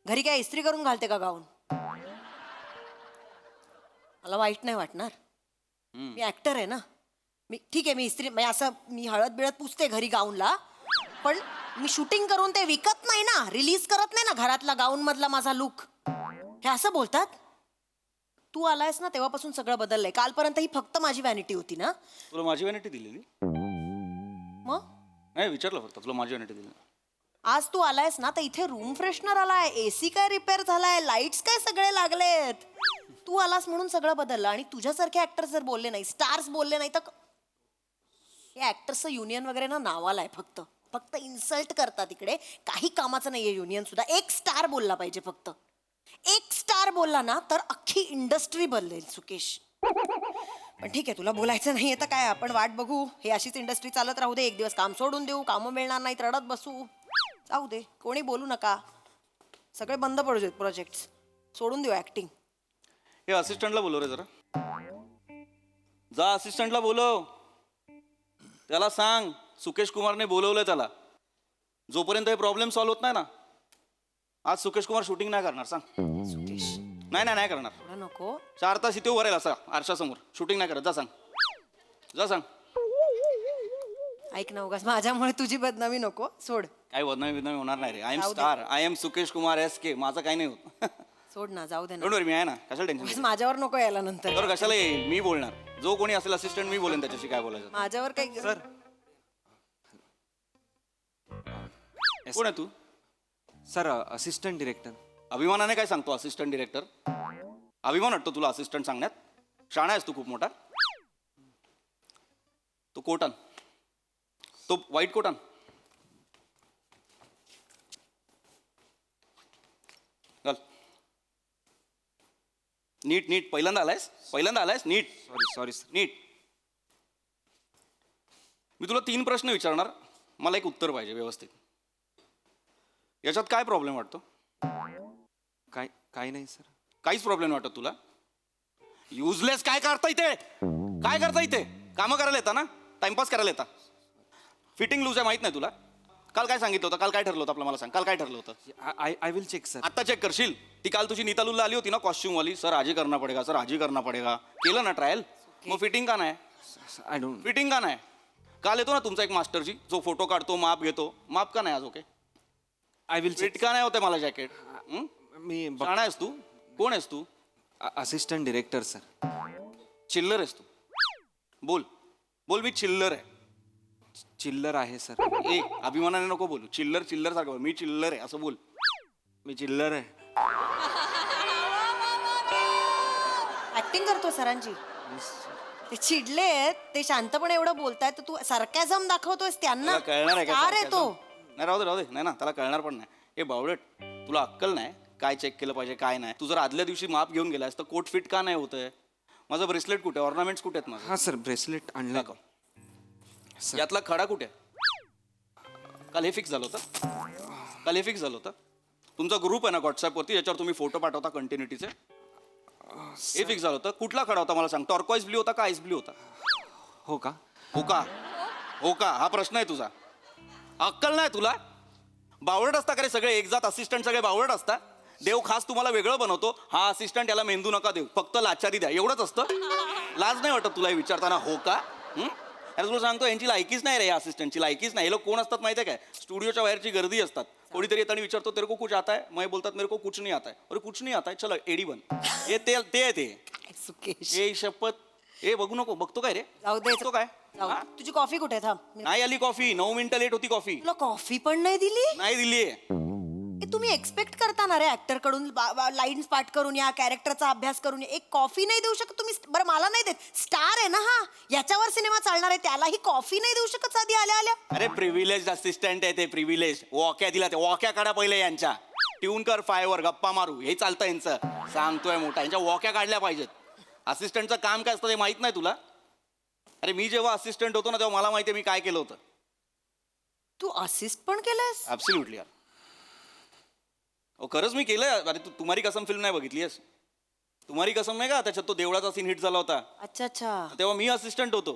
F: घरी काय इस्त्री करून घालते का गाऊन? मला वाईट नाही वाटणार. मी ऍक्टर आहे ना. मी ठीक आहे, मी इस्त्री म्हणजे असं मी हळद बिळद पुसते घरी गाऊनला, पण मी शूटिंग करून ते विकत नाही ना, रिलीज करत नाही ना घरातला गाऊन मधला माझा लुक. हे असं बोलतात. तू आलायस ना तेव्हापासून सगळं बदललंय. कालपर्यंत ही फक्त माझी व्हॅनिटी होती ना.
B: तुला माझी व्हॅनिटी दिलेली?
F: मग
B: नाही, विचारलं फक्त. तुला माझी व्हॅनिटी दिली?
F: आज तू आलायस ना तर इथे रूम फ्रेशनर आलाय, AC काय रिपेअर झालाय, लाईट्स काय सगळे लागलेत. तू आलास म्हणून सगळं बदललं. आणि तुझ्यासारखे ऍक्टर जर बोलले नाही, स्टार्स बोलले नाही तर हे ऍक्टर्सचं युनियन वगैरे ना नावाला आहे फक्त. फक्त इन्सल्ट करतात इकडे. काही कामाचं नाहीये युनियन सुद्धा. एक स्टार बोलला पाहिजे फक्त. एक स्टार बोलला ना तर अख्खी इंडस्ट्री बदलेल सुकेश. पण ठीक आहे, तुला बोलायचं नाही तर काय, आपण वाट बघू. हे अशीच इंडस्ट्री चालत राहू दे. एक दिवस काम सोडून देऊ, कामं मिळणार नाहीत, रडत बसू. जाऊ दे, कोणी बोलू नका. सगळे बंद पडू देत प्रोजेक्ट. सोडून देऊ ऍक्टिंग.
B: हे असिस्टंटला बोलव रे जरा. जा असिस्टंटला बोलव. त्याला सांग सुकेश कुमारने बोलवलंय त्याला. जोपर्यंत हे प्रॉब्लेम सॉल्व्ह होत नाही ना, आज सुकेश कुमार शूटिंग नाही करणार. सांग.
F: सुकेश
B: नाही करणार.
F: थोडं नको.
B: 4 तास इथे उभं राहील असा आरशासमोर. शूटिंग नाही करत. जा सांग. जा सांग.
F: ऐक ना, उगाच माझ्यामुळे तुझी बदनामी नको. सोड.
B: काही बदनामी होणार नाही रे. आय एम
F: जाऊ दे.
B: Star. I am Sukesh Kumar SK. माझं काही नाही होत.
F: सोड ना, जाऊ दे ना.
B: डोंट वरी, मी आहे ना. कशाला
F: उगाच
B: टेन्शन?
F: माझ्यावर नको यायला नंतर.
B: तर कशाला येईल? मी बोलणार. जो कोणी असेल असिस्टंट मी बोलेन त्याच्याशी काय बोलायचं.
F: माझ्यावर काही
G: सर.
B: कोण आहे तू?
G: Sir, assistant director.
B: अभिमानाने काय सांगतो असिस्टंट डिरेक्टर? अभिमान वाटतो तुला असिस्टंट सांगण्यात? शाणा आहेस तू खूप मोठा. तू कोटन. तो व्हाईट कोट आण. घाल. नीट नीट पहिल्यांदा आलायस नीट.
G: सॉरी
B: नीट. मी तुला 3 प्रश्न विचारणार, मला एक उत्तर पाहिजे व्यवस्थित. याच्यात काय प्रॉब्लेम वाटतो?
G: काय नाही सर.
B: काहीच प्रॉब्लेम वाटत तुला? युजलेस काय करता इथे? कामं करायला येता ना, टाइमपास करायला येता. फिटिंग लूज आहे माहित नाही तुला? काल काय सांगितलं होतं? काल काय ठरलं होतं आपलं मला सांग. काल काय ठरलं होतं?
G: I will check sir.
B: आत्ता चेक करशील? ती काल तुझी नीतालूला आली होती ना कॉस्ट्युम वाली, सर आजी करना पडेगा. केलं ना ट्रायल? मग फिटिंग का नाही?
G: I don't.
B: फिटिंग का नाही? काल येतो ना तुमचा एक मास्टरजी जो फोटो काढतो, माप घेतो. माप का नाही आज? ओके.
G: आय विल
B: फिट का नाही होते मला जॅकेट?
G: मी
B: शाणा आहेस तू? कोण आहेस तू?
G: Assistant director sir.
B: चिल्लर आहेस तू? बोल मी चिल्लर आहे.
G: चिल्लर आहे सर.
B: ए अभिमानाने नको बोलू. चिल्लर सारखं बोल. मी चिल्लर आहे असं बोल.
G: मी चिल्लर आहे.
L: ऍक्टिंग करतो सरांची. ते चिडलेत, ते शांतपणे एवढं बोलतायत, तर तू सरकॅझम दाखवतोयस त्यांना.
B: त्याला कळणार आहे का?
L: का रे तो?
B: नाही राहू दे नाही ना, त्याला कळणार पण नाही. ए बावळट, तुला अक्कल नाही काय चेक केलं पाहिजे काय नाही. तू जर आदल्या दिवशी माप घेऊन गेलास तर कोट फिट का नाही होतंय? माझं ब्रेसलेट कुठे? ऑर्नामेंट्स कुठे आहेत माझं?
G: हां सर, ब्रेसलेट आणलं.
B: दाखव. यातला खडा कुठे? काल हे फिक्स झालं होतं. तुमचा ग्रुप आहे ना व्हॉट्सअपवरती, याच्यावर तुम्ही फोटो पाठवता कंटिन्युटीचे. हे फिक्स झालं होतं. कुठला खडा होता मला सांग. टॉर्कॉइज ब्ल्यू होता का आईस ब्ल्यू होता?
G: हो का?
B: हा प्रश्न आहे तुझा. अक्कल नाही तुला? बावळट असता का रे सगळे? एक जात असिस्टंट सगळे बावळट असता. देव खास तुम्हाला वेगळं बनवतो. हा असिस्टंट याला मेंदू नका देऊ, फक्त लाचारी द्या, एवढंच असतं. लाज नाही वाटत तुला हे विचारताना? हो का? अरे तुला सांगतो यांची लायकीच नाही रे, या असिस्टंटची लायकीच नाही. हे लोक कोण असतात माहिती आहे काय? स्टुडिओच्या बाहेरची गर्दी असतात. कोणीतरी येताना विचारतो तेरे को कुछ आता है? मग बोलतात मेरे को कुछ नहीं आता है. अरे कुछ नहीं आता है, चलो एडी बन. हे ते आहे ते.
L: सुकेश,
B: ए शपथ. ए बघू नको. बघतो काय रे?
L: जाऊ दे.
B: बघतो काय?
L: जाऊ दे. तुझी कॉफी कुठे? थांब.
B: नाही आली कॉफी. 9 मिनिटं लेट होती कॉफी.
L: तुला कॉफी पण नाही दिली?
B: नाही दिली.
L: तुम्ही एक्सपेक्ट करता ना रे ऍक्टर कडून लाईन्स पाठ करून या, कॅरेक्टरचा अभ्यास करून या. एक कॉफी नाही देऊ शकत तुम्ही? बरं मला नाही देत, स्टार आहे ना हा, याच्यावर सिनेमा चालणार आहे, त्यालाही कॉफी नाही देऊ शकत साधी आल्या?
B: अरे प्रिव्हिलेज असिस्टंट आहे ते. प्रिव्हिलेज वॉक्या दिला ते. वॉक्या काढा पहिले यांच्या. ट्यून कर 5 वर, गप्पा मारू, हे चालतं यांचं. सांगतोय मोठा, यांच्या वॉक्या काढल्या पाहिजेत. असिस्टंटचं काम काय असतं ते माहित नाही तुला? अरे मी जेव्हा असिस्टंट होतो ना तेव्हा मला माहिती आहे मी काय केलं होतं.
L: तू असिस्ट पण केलंस?
B: ऍब्सोल्युटली यार. खरंच मी केलंय. अरे तू तुम्हारी कसम फिल्म नाही बघितलीस? तुम्हारी कसम नाही का, त्याच्यात तो देवळाचा सीन हिट झाला होता.
L: अच्छा.
B: तेव्हा मी असिस्टंट होतो.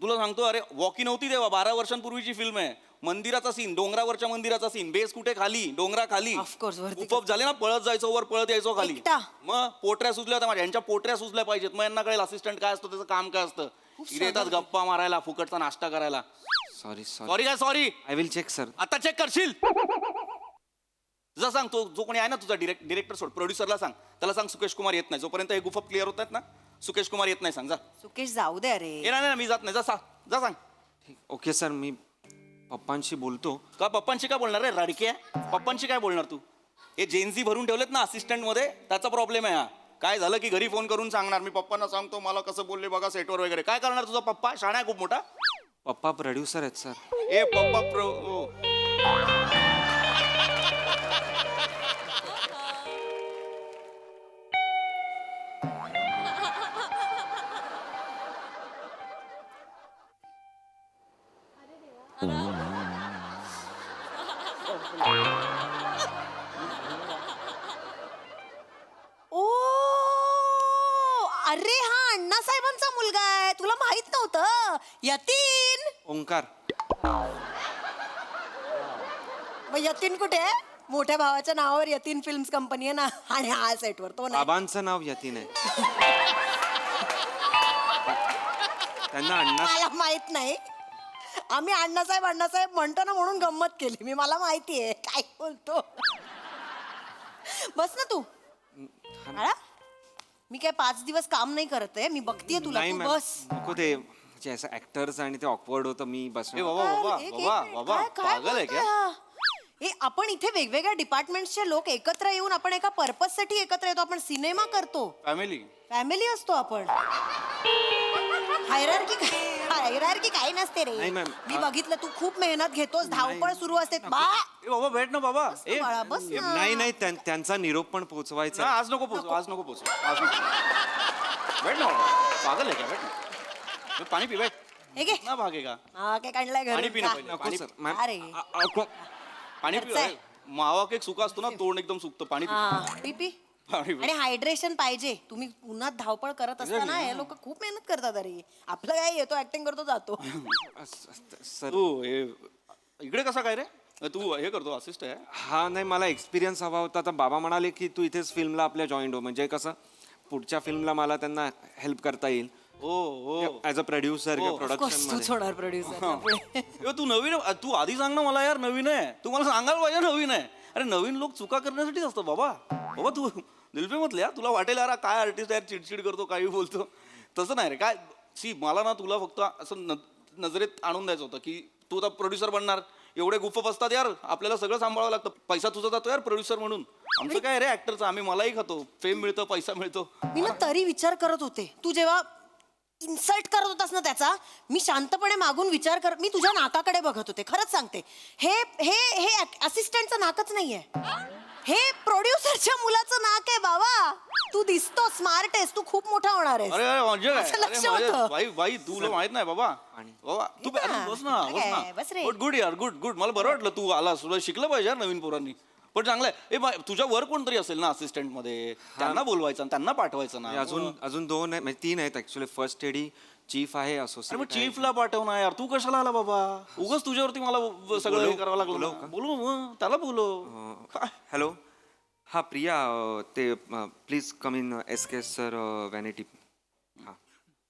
B: तुला सांगतो, अरे वॉकी नव्हती तेव्हा, 12 वर्षांपूर्वीची फिल्म आहे. मंदिराचा सीन, डोंगरावरच्या मंदिराचा सीन. बेस कुठे? खाली, डोंगरा खाली.
L: ऑफकोर्स वरती.
B: उपप झाले ना, पळत जायचो वर, पळत यायचो खाली.
L: एकटा?
B: मग पोटऱ्या सुचल्या होत्या माझ्या. यांच्या पोटऱ्या सुचल्या पाहिजेत, मग यांना कळेल असिस्टंट काय असतं, त्याचं काम काय असतं. इथे येतात गप्पा मारायला, फुकटचा नाश्ता करायला. Sorry.
G: I will check sir.
B: आता चेक करशील? जा सांग, तो जो कोणी आहे ना तुझा डिरेक्टर सोड, प्रोड्युसरला सांग, त्याला सांग सुकेश कुमार येत नाही. जोपर्यंत हे गुफप क्लिअर होत आहेत ना, सुकेश कुमार येत नाही सांग. जा.
L: सुकेश जाऊ दे. अरे
B: नाही मी जात नाही. जा सांग.
G: ओके सर, मी पप्पांशी बोलतो.
B: का पप्पांशी काय बोलणार रे रडके? पप्पांशी काय बोलणार तू? हे जेन्झी भरून ठेवलेत ना असिस्टंट मध्ये, त्याचा प्रॉब्लेम आहे हा. काय झालं की घरी फोन करून सांगणार, मी पप्पांना सांगतो मला कसं बोलले बघा सेटवर वगैरे. काय करणार तुझा पप्पा? शाळा आहे खूप मोठा.
G: पप्पा प्रोड्युसर आहेत सर.
B: ए पप्पा
L: ओ, अरे हा अण्णासाहेबांचा मुलगा आहे, तुला माहित नव्हतं? यतीन.
G: ओंकार.
L: मग यतीन कुठे? मोठ्या भावाच्या नावावर यतीन फिल्म्स कंपनी आहे ना, आणि हा सेटवर तो नाही.
G: बाबांचं नाव यतीन आहे. त्यांना अण्णा.
L: मला माहित नाही. आम्ही अण्णासाहेब म्हणतो ना म्हणून गंमत केली मी. मला माहिती आहे काय बोलतो. बस ना तू. बाळा, मी काय 5 दिवस काम नाही करत आहे, मी बघतीये तुला.
G: नाही
L: तू
G: मॅम,
L: बस.
G: नको ते असं ऍक्टर्स आणि ते ऑकवर्ड होतं. मी बस.
B: बाबा पागल आहे का?
L: हे आपण इथे वेगवेगळ्या डिपार्टमेंटचे लोक एकत्र येऊन आपण एका पर्पज साठी एकत्र येतो. आपण सिनेमा करतो,
B: फॅमिली
L: फॅमिली असतो आपण. हायरार्की काय? थायरॉइड की काही नसते रे
M: नाही, मॅम.
L: मी बघितलं तू खूप मेहनत घेतोस धावपळ सुरू असते बा
B: ए बाबा भेट ना बाबा ए
L: बाळा, बस ना.
M: नाही नाही त्यांचा निरोप पण पोहोचवायचा
B: ना,
M: आहे.
B: आज नको पोचू आज नको पोचू आज नको भेट ना बाबा पागल आहे का भेट ना पाणी पी भेट
L: हे घे
B: ना भागेगा
L: हा काय काढलाय
B: पाणी
L: घरी
B: पी ना पहिले
M: नको
B: पाणी
M: सर मॅम
L: अरे
B: पाणी पी
L: खर्च आहे.
B: अरे, मावा केक सुका असतो ना तोंड एकदम सुकतं पाणी पी
L: हा पी पी
B: पाणी पी
L: आणि हायड्रेशन पाहिजे तुम्ही उन्हात धावपळ करत असताना हे लोक खूप मेहनत करतात अरे आपलं काय येतो ऍक्टिंग करतो जातो
M: सर
B: तू हे इकडे कसा काय रे तू हे करतो असिस्ट आहे
M: हा नाही मला एक्सपिरियन्स हवा होता आता बाबा म्हणाले की तू इथेच फिल्मला आपल्या जॉईंट हो म्हणजे कसं पुढच्या फिल्मला मला त्यांना हेल्प करता येईल
B: हो हो
M: ऍज अ प्रोड्युसर किंवा प्रोडक्शन
L: तूच
M: मध्ये
L: होणार प्रोड्युसर
B: ए, तू नवीन तू आधी सांग ना मला यार नवीन आहे तू मला सांगायला पाहिजे नवीन आहे अरे नवीन लोक चुका करण्यासाठीच असतो बाबा बाबा तू दिलपे म्हटल्या तुला वाटेल यार हा काय आर्टिस्ट यार चिडचिड करतो काही बोलतो तसं नाही रे काय सी मला ना तुला फक्त असं नजरेत आणून द्यायचं होतं की तू आता प्रोड्युसर बनणार एवढे गुप्प असतात यार आपल्याला सगळं सांभाळावं लागतं पैसा तुझा जातो यार प्रोड्युसर म्हणून आमचं काय रे ऍक्टरचं आम्ही मलाही खातो फेम मिळतं पैसा मिळतो
L: मी ना तरी विचार करत होते तू जेव्हा इन्सल्ट करत होतास ना त्याचा मी शांतपणे मागून विचार कर मी तुझ्या नाकाकडे बघत होते खरंच सांगते हे हे हे असिस्टंटचं नाकच नाहीये हे प्रोड्युसरच्या मुलाचं नाक आहे बाबा तू दिसतो स्मार्ट आहेस तू खूप मोठा होणार आहेस
B: अरे अरे म्हणजे काय
L: असं लक्ष
B: अरे माझ्या-
L: होतं.
B: बाई बाई तुला माहित नाही बाबा बाबा तू
L: ये ना.
B: बस ना बस
L: काय, बस रे.
B: ना गुड यार गुड गुड मला बरं वाटलं तू आलास तुला शिकलं पाहिजे यार नवीन पोरांनी पण चांगलं आहे ए तुझ्या वर कोणतरी असेल ना असिस्टंट मध्ये त्यांना बोलवायचं आणि त्यांना पाठवायचं ना
M: अजून 2 आहे म्हणजे 3 आहेत ऍक्च्युली फर्स्ट एडी चीफ आहे
B: अरे मग
M: असोसिएट
B: चीफला पाठव ना यार तू कशाला आला बाबा उगाच तुझ्यावरती मला सगळं हे करावं लागलं
M: बोलवू
B: ना.
M: का?
B: बोलू मग त्याला बोलव काय
M: हॅलो हा प्रिया ते please come in S K sir vanity हां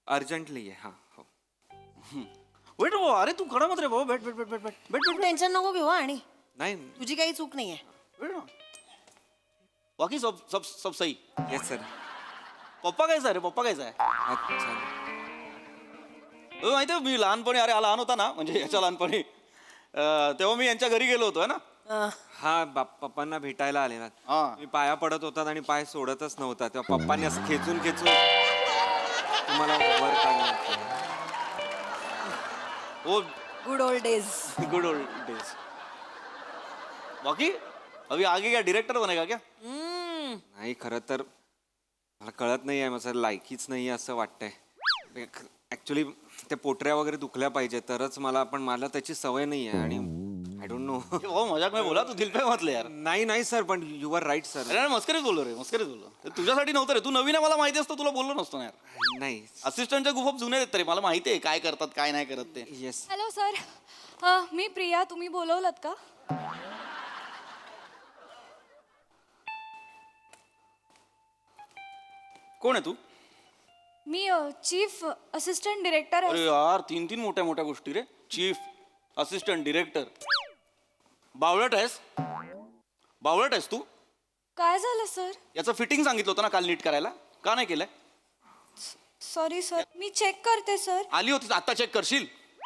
M: अर्जंटली आहे हां हो
B: वेट बाबा अरे तू खडा मत रे बाबा भेट भेट भेट भेट भेट भेट भेट
L: टेन्शन नको घेऊ हा, आणि
M: नाही
L: तुझी काही चूक नाहीये
B: भेट ना बाकी सब सब सब सही
M: येस सर
B: पप्पा कायचा आहे रे पप्पा कायचा आहे
M: अच्छा
B: माहिती आहे मी लहानपणी अरे हा लहान होता ना म्हणजे याच्या लहानपणी तेव्हा मी यांच्या घरी गेलो होतो है ना
M: हा पप्पांना भेटायला आले ना
B: हा.
M: मी पाया पडत होतात आणि पाय सोडतच नव्हता तेव्हा पप्पांनी असं खेचून खेचून तुम्हाला वर काढलं
B: ओ
L: good old days
B: good old days बाकी अभी आगे क्या डायरेक्टर बनेगा क्या
M: नाही खरं तर मला कळत नाही आहे माझं लायकीच नाही आहे असं वाटतंय ऍक्च्युली त्या पोटऱ्या वगैरे दुखल्या पाहिजे तरच पण मला त्याची सवय नाही आहे आणि आय डोंट नो
B: हो मजाक नाही बोला तू दिलपे म्हटलं यार
M: नाही नाही सर पण यू आर राईट सर
B: अरे मस्करीच बोललो रे मस्करीच बोललो तुझ्यासाठी नव्हतं रे तू नवीन आहे मला माहिती असतं तुला बोललो नसतो ना यार
M: नाही
B: असिस्टंटचे खूप जुने आहेत तरी मला माहिती आहे काय करतात काय नाही करत ते
M: येस
H: हॅलो सर मी प्रिया तुम्ही बोलवलत का
B: कोण आहे तू
H: मी चीफ असिस्टंट डिरेक्टर
B: अरे यार 3 मोठ्या मोठ्या गोष्टी रे चीफ असिस्टंट डिरेक्टर बावळट आहेस तू
H: काय झालं सर
B: याचं फिटिंग सांगितलं होतं ना काल नीट करायला का नाही केलंय
H: सॉरी सर मी चेक करते सर
B: आली होती आता चेक करशील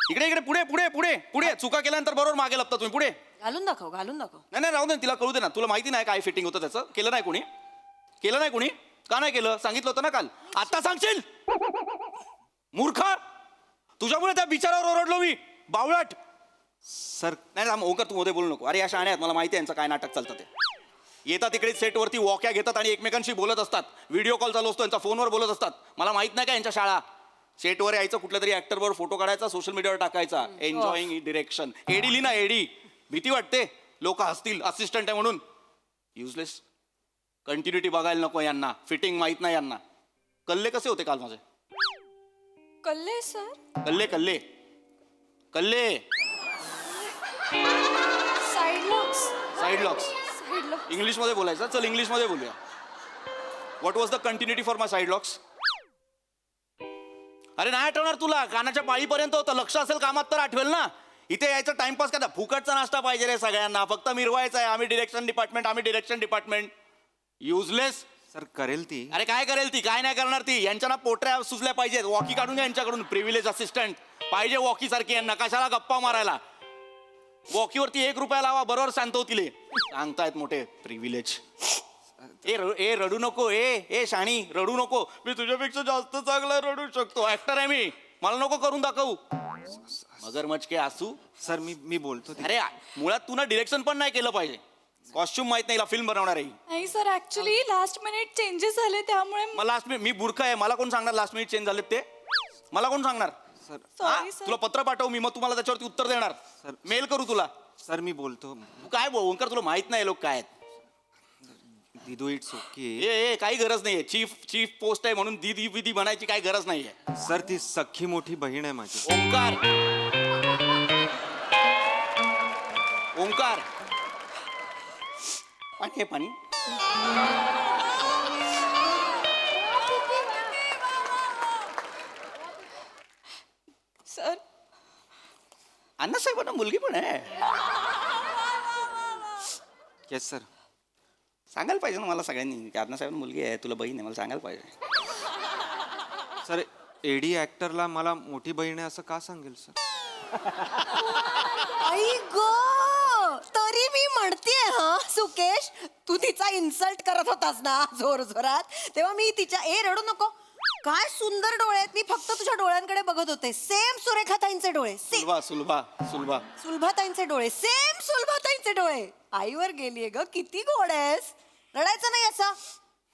B: इकडे इकडे पुढे पुढे पुढे पुढे चुका केल्यानंतर बरोबर मागे लपता तुम्ही पुढे
L: घालून दाखव
B: नाही नाही राहू दे तिला कळू दे ना तुला माहिती नाही काय फिटिंग होतं त्याचं केलं नाही कोणी का नाही केलं सांगितलं होतं ना काल आता सांगशील मूर्खा तुझ्यामुळे त्या बिचारावर ओरडलो मी बावळट
M: सर
B: नाही राम ओंकार तू मध्ये बोलू नको अरे या शाण्या आहेत मला माहिती आहे यांचं काय नाटक चालतं ते येतात तिकडे सेटवरती वॉक्या घेतात आणि एकमेकांशी बोलत असतात व्हिडिओ कॉल चालू असतो यांचा फोनवर बोलत असतात मला माहित नाही का यांच्या शाळा सेटवर यायचं कुठल्या तरी ऍक्टरवर फोटो काढायचा सोशल मीडियावर टाकायचा एन्जॉईंग डिरेक्शन एडी लिना एडी भीती वाटते लोक हसतील असिस्टंट आहे म्हणून युजलेस कंटिन्युटी बघायला नको यांना फिटिंग माहित नाही यांना कल्ले कसे होते काल माझे
H: कल्ले सर
B: कल्ले कल्ले कल्ले
H: side locks
B: side locks
H: side lock
B: English मध्ये बोलायचं चल इंग्लिश मध्ये बोलूया what was the continuity for my side locks अरे नाही आठवणार तुला कानाच्या पाळीपर्यंत होतं लक्ष असेल कामात तर आठवेल ना इथे यायचं टाइमपास करा फुकटचा नाश्ता पाहिजे रे सगळ्यांना फक्त मिरवायचं आहे आम्ही डिरेक्शन डिपार्टमेंट युजलेस
M: सर करेल ती
B: अरे काय करेल ती काय नाही करणार ती यांच्या ना पोटऱ्या सुचल्या पाहिजेत वॉकी काढून घ्या यांच्याकडून प्रिव्हिलेज असिस्टंट पाहिजे वॉकी सारखी यांना कशाला गप्पा मारायला वॉकीवरती 1 रुपया लावा बरोबर शांत होतील सांगतायत मोठे प्रिव्हिलेज ए रडू नको ए शाणी रडू नको मी तुझ्यापेक्षा जास्त चांगला रडू शकतो ऍक्टर आहे मी मला नको करून दाखवू. मगरमच्छ के आसू.
M: सर मी बोलतो ते.
B: अरे मुळात तू ना डिरेक्शन पण नाही केलं पाहिजे. कॉस्ट्युम माहित नाही, फिल्म बनवणार आहे.
H: नाही sir actually last minute changes झाले त्यामुळे
B: मला लास्ट मिनिट, मी मूर्ख आहे, मला कोण सांगणार लास्ट मिनिट चेंज झालेत ते? मला कोण सांगणार?
M: Sir
H: sorry sir.
B: तुला पत्र पाठवू मी, मग तुम्हाला त्याच्यावरती उत्तर देणार. मेल करू तुला?
M: सर मी बोलतो.
B: तू काय ओंकार, तुला माहित नाही लोक काय आहेत?
M: दिदू इट्स ओके.
B: ए काही गरज नाहीये. चीफ पोस्ट आहे म्हणून दीदी विधी बनायची काही गरज नाहीये.
M: सर ती सख्खी मोठी बहीण आहे माझी.
B: ओंकार, ओंकार, पाणी आहे पाणी.
H: सर
B: अण्णासाहेबांना मुलगी पण आहे.
M: Yes sir.
B: सांगायला पाहिजे ना मला सगळ्यांनी की अण्णासाहेबांना मुलगी आहे, तुला बहीण आहे, मला सांगायला पाहिजे.
M: सर एडी ऍक्टरला मला मोठी बहीण आहे असं का सांगेल सर?
L: आई गो, तरी मी म्हणतेय हा सुकेश, तू तिचा इन्सल्ट करत होतास ना जोर जोरात, तेव्हा मी तिच्या रडू नको, काय सुंदर डोळे आहेत, मी फक्त तुझ्या डोळ्यांकडे बघत होते. सेम सुरेखाताईंचे डोळे,
B: सुलभा सुलभा सुलभा
L: सुलभाताईंचे डोळे, सेम सुलभाताईंचे डोळे. आईवर गेलीये ग, किती गोड आहेस. रडायचं नाही असं,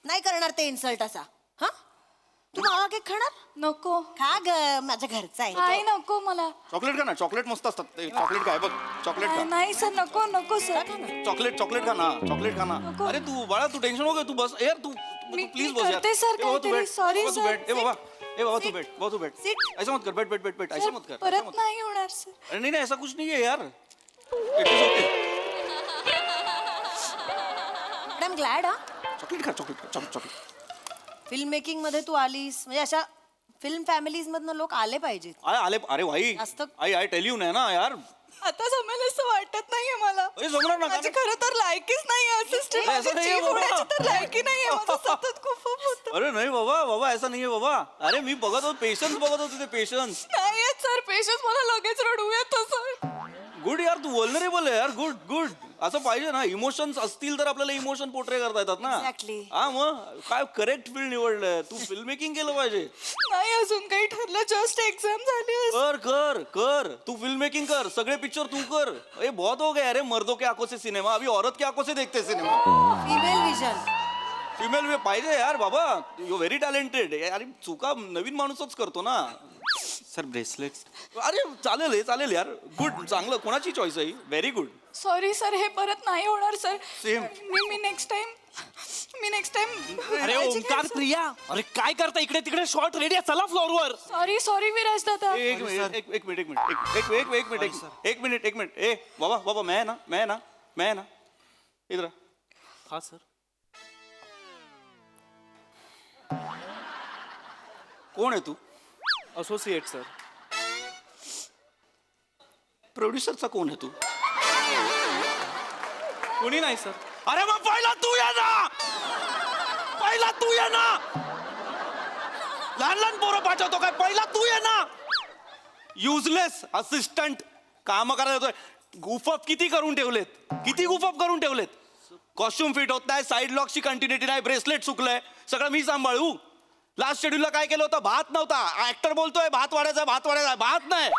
L: नाही करणार ते इन्सल्ट असा. हा तू मावा केक खाणार?
H: नको.
L: खा ग, माझ्या घरचा आहे.
H: नाही नको मला.
B: चॉकलेट खा ना, चॉकलेट मस्त असतात. चॉकलेट काय बघ, चॉकलेट खा.
H: नाही सर नको नको सर.
B: चॉकलेट खा ना, चॉकलेट खा ना. अरे तू बाळा, तू टेन्शन नको, तू बस यार, तू प्लीज बस यार.
H: करते सर
B: ए बाबा, तू
H: काहीतरी.
B: बैठ.
H: सॉरी
B: बाबा, तू
H: सर.
B: बैठ. ए बाबा तू बैठ, बाबा तू बैठ.
L: Sit.
B: ऐसा मत कर, बैठ ऐसा मत कर. ऐसा
H: परत
B: मत कर.
H: नाही होणार सर.
B: अरे नहीं ऐसा कुछ नहीं है यार. It is okay.
L: I am glad. हा
B: चॉकलेट खा, चॉकलेट.
L: फिल्म मेकिंग मध्ये तू आलीस म्हणजे अशा फिल्म फॅमिलीज मधनं लोक आले पाहिजेत.
B: आले. अरे भाई,
L: जास्त-
B: आई टेल यू नाही ना यार.
H: आता जमेल असं वाटत नाहीये मला.
B: अरे जमणार ना.
H: माझी खरं तर लायकीच नाहीये असिस्टंट.
B: अरे, असं नाहीये बाबा.
H: तर लायकी नाहीये. माझं सतत खूप होतं.
B: अरे नाही बाबा ऐसा नहीं है बाबा. अरे मी बघत होतो, पेशन्स बघत होतो, ते पेशन्स.
H: नाही येत सर पेशन्स, मला लगेच रडू येतं सर.
B: गुड यार, तू वल्नरेबल आहे यार. गुड असं पाहिजे ना. इमोशन्स असतील तर आपल्याला इमोशन पोर्ट्रे करता येतात ना.
L: Exactly.
B: हा मग काय करेक्ट फील्ड निवडलंय तू. फिल्म मेकिंग केलं पाहिजे.
H: नाही अजून काही ठरलं, जस्ट एक्झाम झाली.
B: कर तू फिल्म मेकिंग कर. सगळे पिक्चर तू कर. ए बहुत हो गया अरे, मर्दों के आंखों से सिनेमा, अभी औरत के आंखों से देखते सिनेमा.
L: Female vision.
B: फिमेल पाहिजे यार बाबा. You very talented. अरे चुका नवीन माणूसच करतो ना.
M: Sir bracelet.
B: अरे चालेल यार. गुड, चांगलं. कोणाची चॉईस आहे? Very good.
H: सॉरी सर, हे परत नाही होणार सर.
B: Same.
H: मी नेक्स्ट टाइम.
G: अरे ओंकार, प्रिया, अरे काय करता इकडे तिकडे? शॉर्ट रेडी आहे, चला फ्लोअरवर.
H: सॉरी विराज दादा.
B: एक मिनिट. ए बाबा मैं ना इधर.
G: हा सर.
B: कोण आहे तू?
G: Associate sir.
B: प्रोड्युसरचा कोण आहे तू?
G: कोणी नाही सर.
B: अरे मग पहिला तू ये ना. लहान पोरं पाठवतो काय? पहिला तू ये ना. युजलेस असिस्टंट काम करायला येतोय. गुफअप किती करून ठेवलेत. कॉस्ट्युम फिट होत नाही, साईड लॉकची कंटिन्युटी नाही, ब्रेसलेट चुकलंय, सगळं मी सांभाळू. लास्ट शेड्यूलला काय केलं होतं? भात नव्हता. ऍक्टर बोलतोय भात वाढायचा, भात नाही.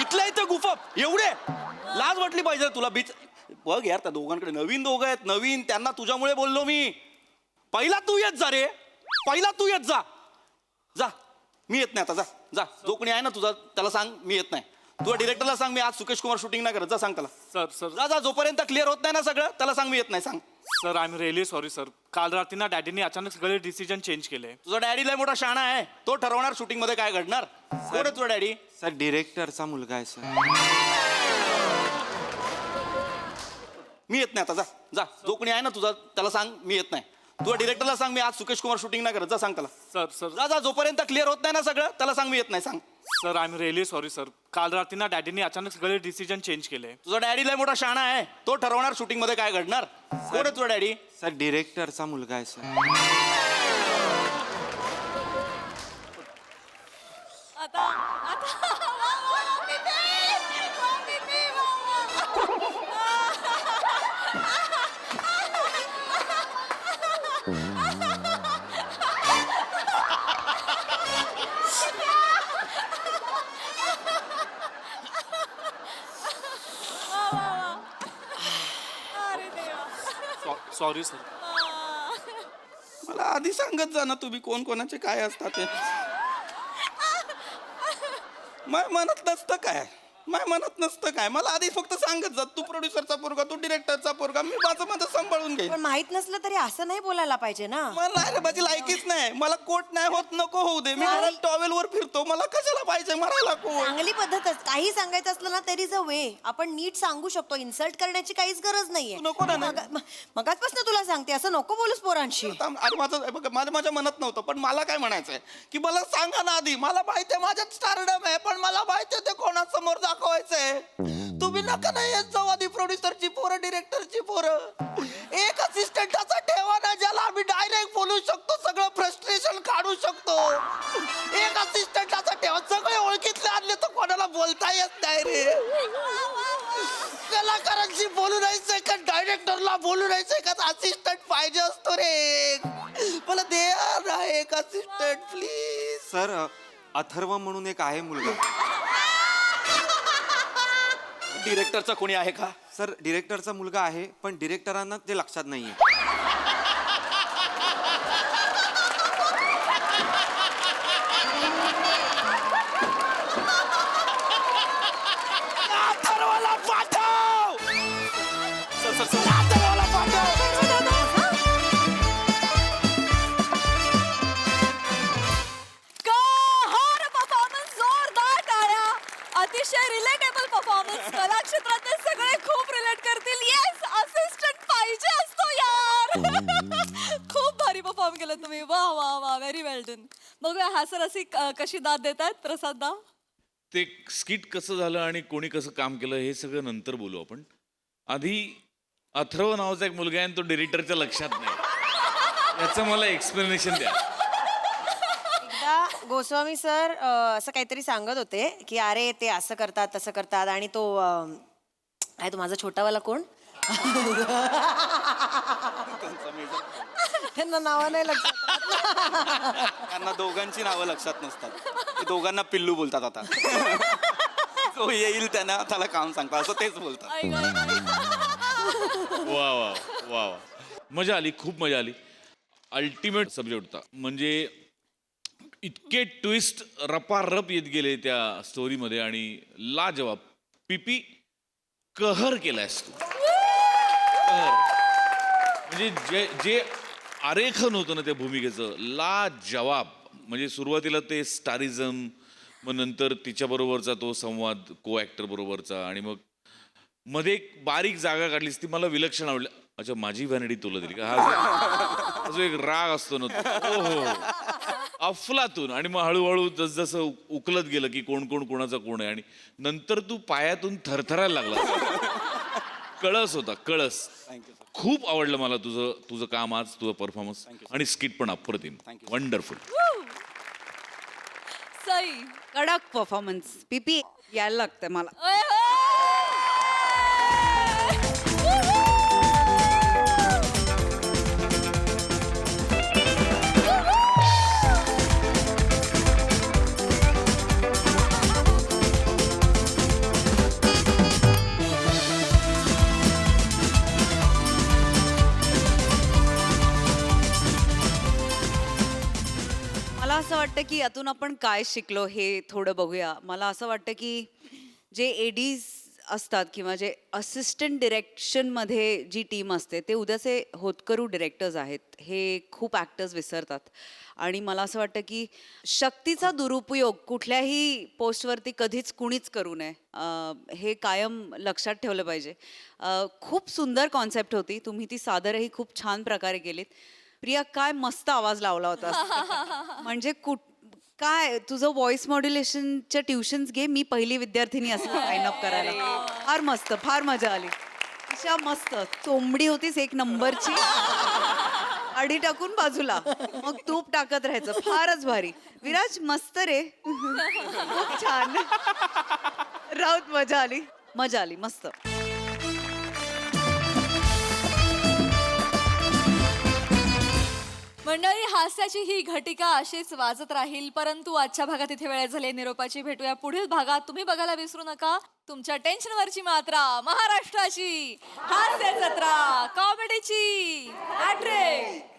B: इथल्या इथे गुफअप एवढे. लाज वाटली पाहिजे तुला. बीच बघ यार, त्या दोघांकडे नवीन दोघं आहेत, नवीन. त्यांना तुझ्यामुळे बोललो मी. पहिला तू येत जा रे. जा. मी येत नाही आता. जा जो कोणी आहे ना तुझा त्याला सांग मी येत नाही. तुझ्या डिरेक्टरला सांग मी आज सुकेश कुमार शूटिंग नाही करत. जा सांग त्याला.
G: सर
B: जा जोपर्यंत क्लिअर होत नाही ना सगळं, त्याला सांग मी येत नाही. सांग.
G: Sir I am really sorry sir. काल रात्री ना डॅडीने अचानक सगळे डिसिजन चेंज केले.
B: तुझा डॅडी लय मोठा शाणा आहे. तो ठरवणार शूटिंग मध्ये काय घडणार. कोण आहे तुझा डॅडी?
M: सर डिरेक्टरचा मुलगा आहे सर.
B: मी येत नाही आता. जा जो कोणी आहे ना तुझा त्याला सांग मी येत नाही. तुझ्या डिरेक्टरला सांग मी आज सुकेश कुमार शूटिंग नाही करत. जा सांग त्याला.
G: सर
B: जा जोपर्यंत क्लिअर होत नाही ना सगळं, त्याला सांग मी येत नाही. सांग.
G: Sir I am really sorry sir. काल रात्री ना डॅडीने अचानक सगळे डिसिजन चेंज केले.
B: तुझा डॅडी लय मोठा शाणा आहे. तो ठरवणार शूटिंग मध्ये काय घडणार. कोण आहे तुझा डॅडी?
M: सर डिरेक्टरचा मुलगा आहे सर.
H: आता.
G: Sorry sir.
B: मला आधी सांगत जा ना तुम्ही कोण कोणाचे काय असतात ते. माझ्या मनात नसतं काय, माझ्या मनात नसतं काय. मला आधी फक्त सांगत जा, तू प्रोड्युसरचा पोरगा, तू डिरेक्टरचा पोरगा, मी माझं सांभाळून घेईन.
L: पण माहित नसलं तरी असं नाही बोलायला पाहिजे ना.
B: मला नाही रे, माझी लायकीच नाही. मला कोट नाही होत, नको होऊ दे. मी घरात टॉवेल वर फिरतो, मला कशाला पाहिजे मरायला कोट.
L: चांगली पद्धतच. काही सांगायचं असलं ना तरी अ वे. आपण नीट सांगू शकतो. इन्सल्ट करण्याची काहीच गरज नाहीये.
B: नको ना.
L: मगाचपासून तुला सांगते असं नको बोलूस पोरांशी.
B: अरे माझ्या मनात नव्हतं, पण मला काय म्हणायचंय की मला सांगा ना आधी. मला माहितीये माझ्यात स्टारडम आहे, पण मला माहितीये ते कोणासमोर दाखवायचंय. तुम्ही नका नाही येत जाऊ आधी प्रोड्युसरची पोरं, डिरेक्टरची पोरं. एक असिस्टंटाचा ठेवा ना, ज्याला आम्ही डायरेक्ट बोलू शकतो, सगळं फ्रस्ट्रेशन काढू शकतो. एक असिस्टंटाचा ठेवा. सगळे ओळखीतले आणले तर कोणाला बोलता येत नाही रे. कलाकारांशी बोलू राहायचंय का, डायरेक्टरला बोलू राहायचंय का, असिस्टंट पाहिजे असतो रे. मला दे ना एक असिस्टंट प्लीज.
M: सर अथर्व म्हणून एक आहे मुलगा.
B: डिरेक्टरचा कोणी आहे का?
M: सर डिरेक्टरचा मुलगा आहे, पण डिरेक्टरांना ते लक्षात नाहीये.
G: अथर्वला पाठव. अथर्वला पाठव.
H: कहर परफॉर्मन्स, जोरदार टाळ्या. अतिशय रिलेटेबल परफॉर्मन्स. कला क्षेत्रातले सगळे खूप रिलेट करतील. येस, असिस्टंट पाहिजे असतो यार. खूप भारी परफॉर्म केलं तुम्ही. वा वा वा, व्हेरी वेल डन. बघूया हास्यरसिक कशी दाद देतात प्रसाद दा.
C: ते स्किट कसं झालं आणि कोणी कसं काम केलं हे सगळं नंतर बोलू आपण. आधी अथर्व नावाचा एक मुलगा आहे आणि तो डिरेक्टरच्या लक्षात नाही, याचं मला एक्सप्लेनेशन द्या.
L: एकदा गोस्वामी सर असं काहीतरी सांगत होते की अरे ते असं करतात तसं करतात. आणि तो काय तो माझा छोटावाला कोण, त्यांना नावं नाही लक्षात.
B: त्यांना दोघांची नावं लक्षात नसतात. ते दोघांना पिल्लू बोलतात आता. जो येईल त्याला काम सांगतात, असं तेच बोलतात.
C: वा वा वा वा, मजा आली, खूप मजा आली. अल्टिमेट सब्जेक्ट होता. म्हणजे इतके ट्विस्ट रपारप येत गेले त्या स्टोरीमध्ये आणि लाजवाब. पीपी कहर केलायस तू. कहर म्हणजे जे आरेखन होतं ना त्या भूमिकेचं, लाजवाब. म्हणजे सुरुवातीला ते स्टारिझम, मग नंतर तिच्याबरोबरचा तो संवाद को ॲक्टर बरोबरचा, आणि मग मध्ये एक बारीक जागा काढलीस ती मला विलक्षण आवडली. अच्छा, माझी व्हॅनिटी तुला दिली का? हा जो एक राग असतो ना, हो हो, अफलातून. आणि मग हळूहळू जसजसं उकलत गेलं की कोण कोण कोणाचा कोण आहे, आणि नंतर तू पायातून थरथरायला लागला. कळस होता, कळस. खूप आवडलं मला तुझं काम आज, तुझं परफॉर्मन्स, आणि स्किट पण अप्रतिम, वंडरफुल.
H: सई.
I: कडक परफॉर्मन्स. पीपी यायला लागतंय मला.
H: ओय होय.
I: मला असं वाटतं की यातून आपण काय शिकलो हे थोडं बघूया. मला असं वाटतं की जे एडीज असतात किंवा जे असिस्टंट डिरेक्शनमध्ये जी टीम असते ते उद्याचे होतकरू डिरेक्टर्स आहेत. हे खूप ॲक्टर्स विसरतात. आणि मला असं वाटतं की शक्तीचा दुरुपयोग कुठल्याही पोस्टवरती कधीच कुणीच करू नये, हे कायम लक्षात ठेवलं पाहिजे. खूप सुंदर कॉन्सेप्ट होती, तुम्ही ती सादरही खूप छान प्रकारे केलीत. प्रिया, काय मस्त आवाज लावला होता. म्हणजे काय तुझं व्हॉइस मॉड्युलेशनच्या ट्युशन्स घे, मी पहिली विद्यार्थिनी असं साइन अप करायला. फार मस्त, फार मजा आली. अशा मस्त चोंबडी होतीस एक नंबरची. आडी टाकून बाजूला मग तूप टाकत राहायचं. फारच भारी. विराज, मस्त रे. खूप छान. राऊत, मजा आली, मजा आली, मस्त.
H: मंडळी, हास्याची ही घटिका अशीच वाजत राहील, परंतु आजच्या भागात इथे वेळ झाली निरोपाची. भेटूया पुढील भागात. तुम्ही बघायला विसरू नका तुमच्या टेन्शनवरची मात्रा, महाराष्ट्राची हास्य जत्रा, कॉमेडीची हॅट्रिक.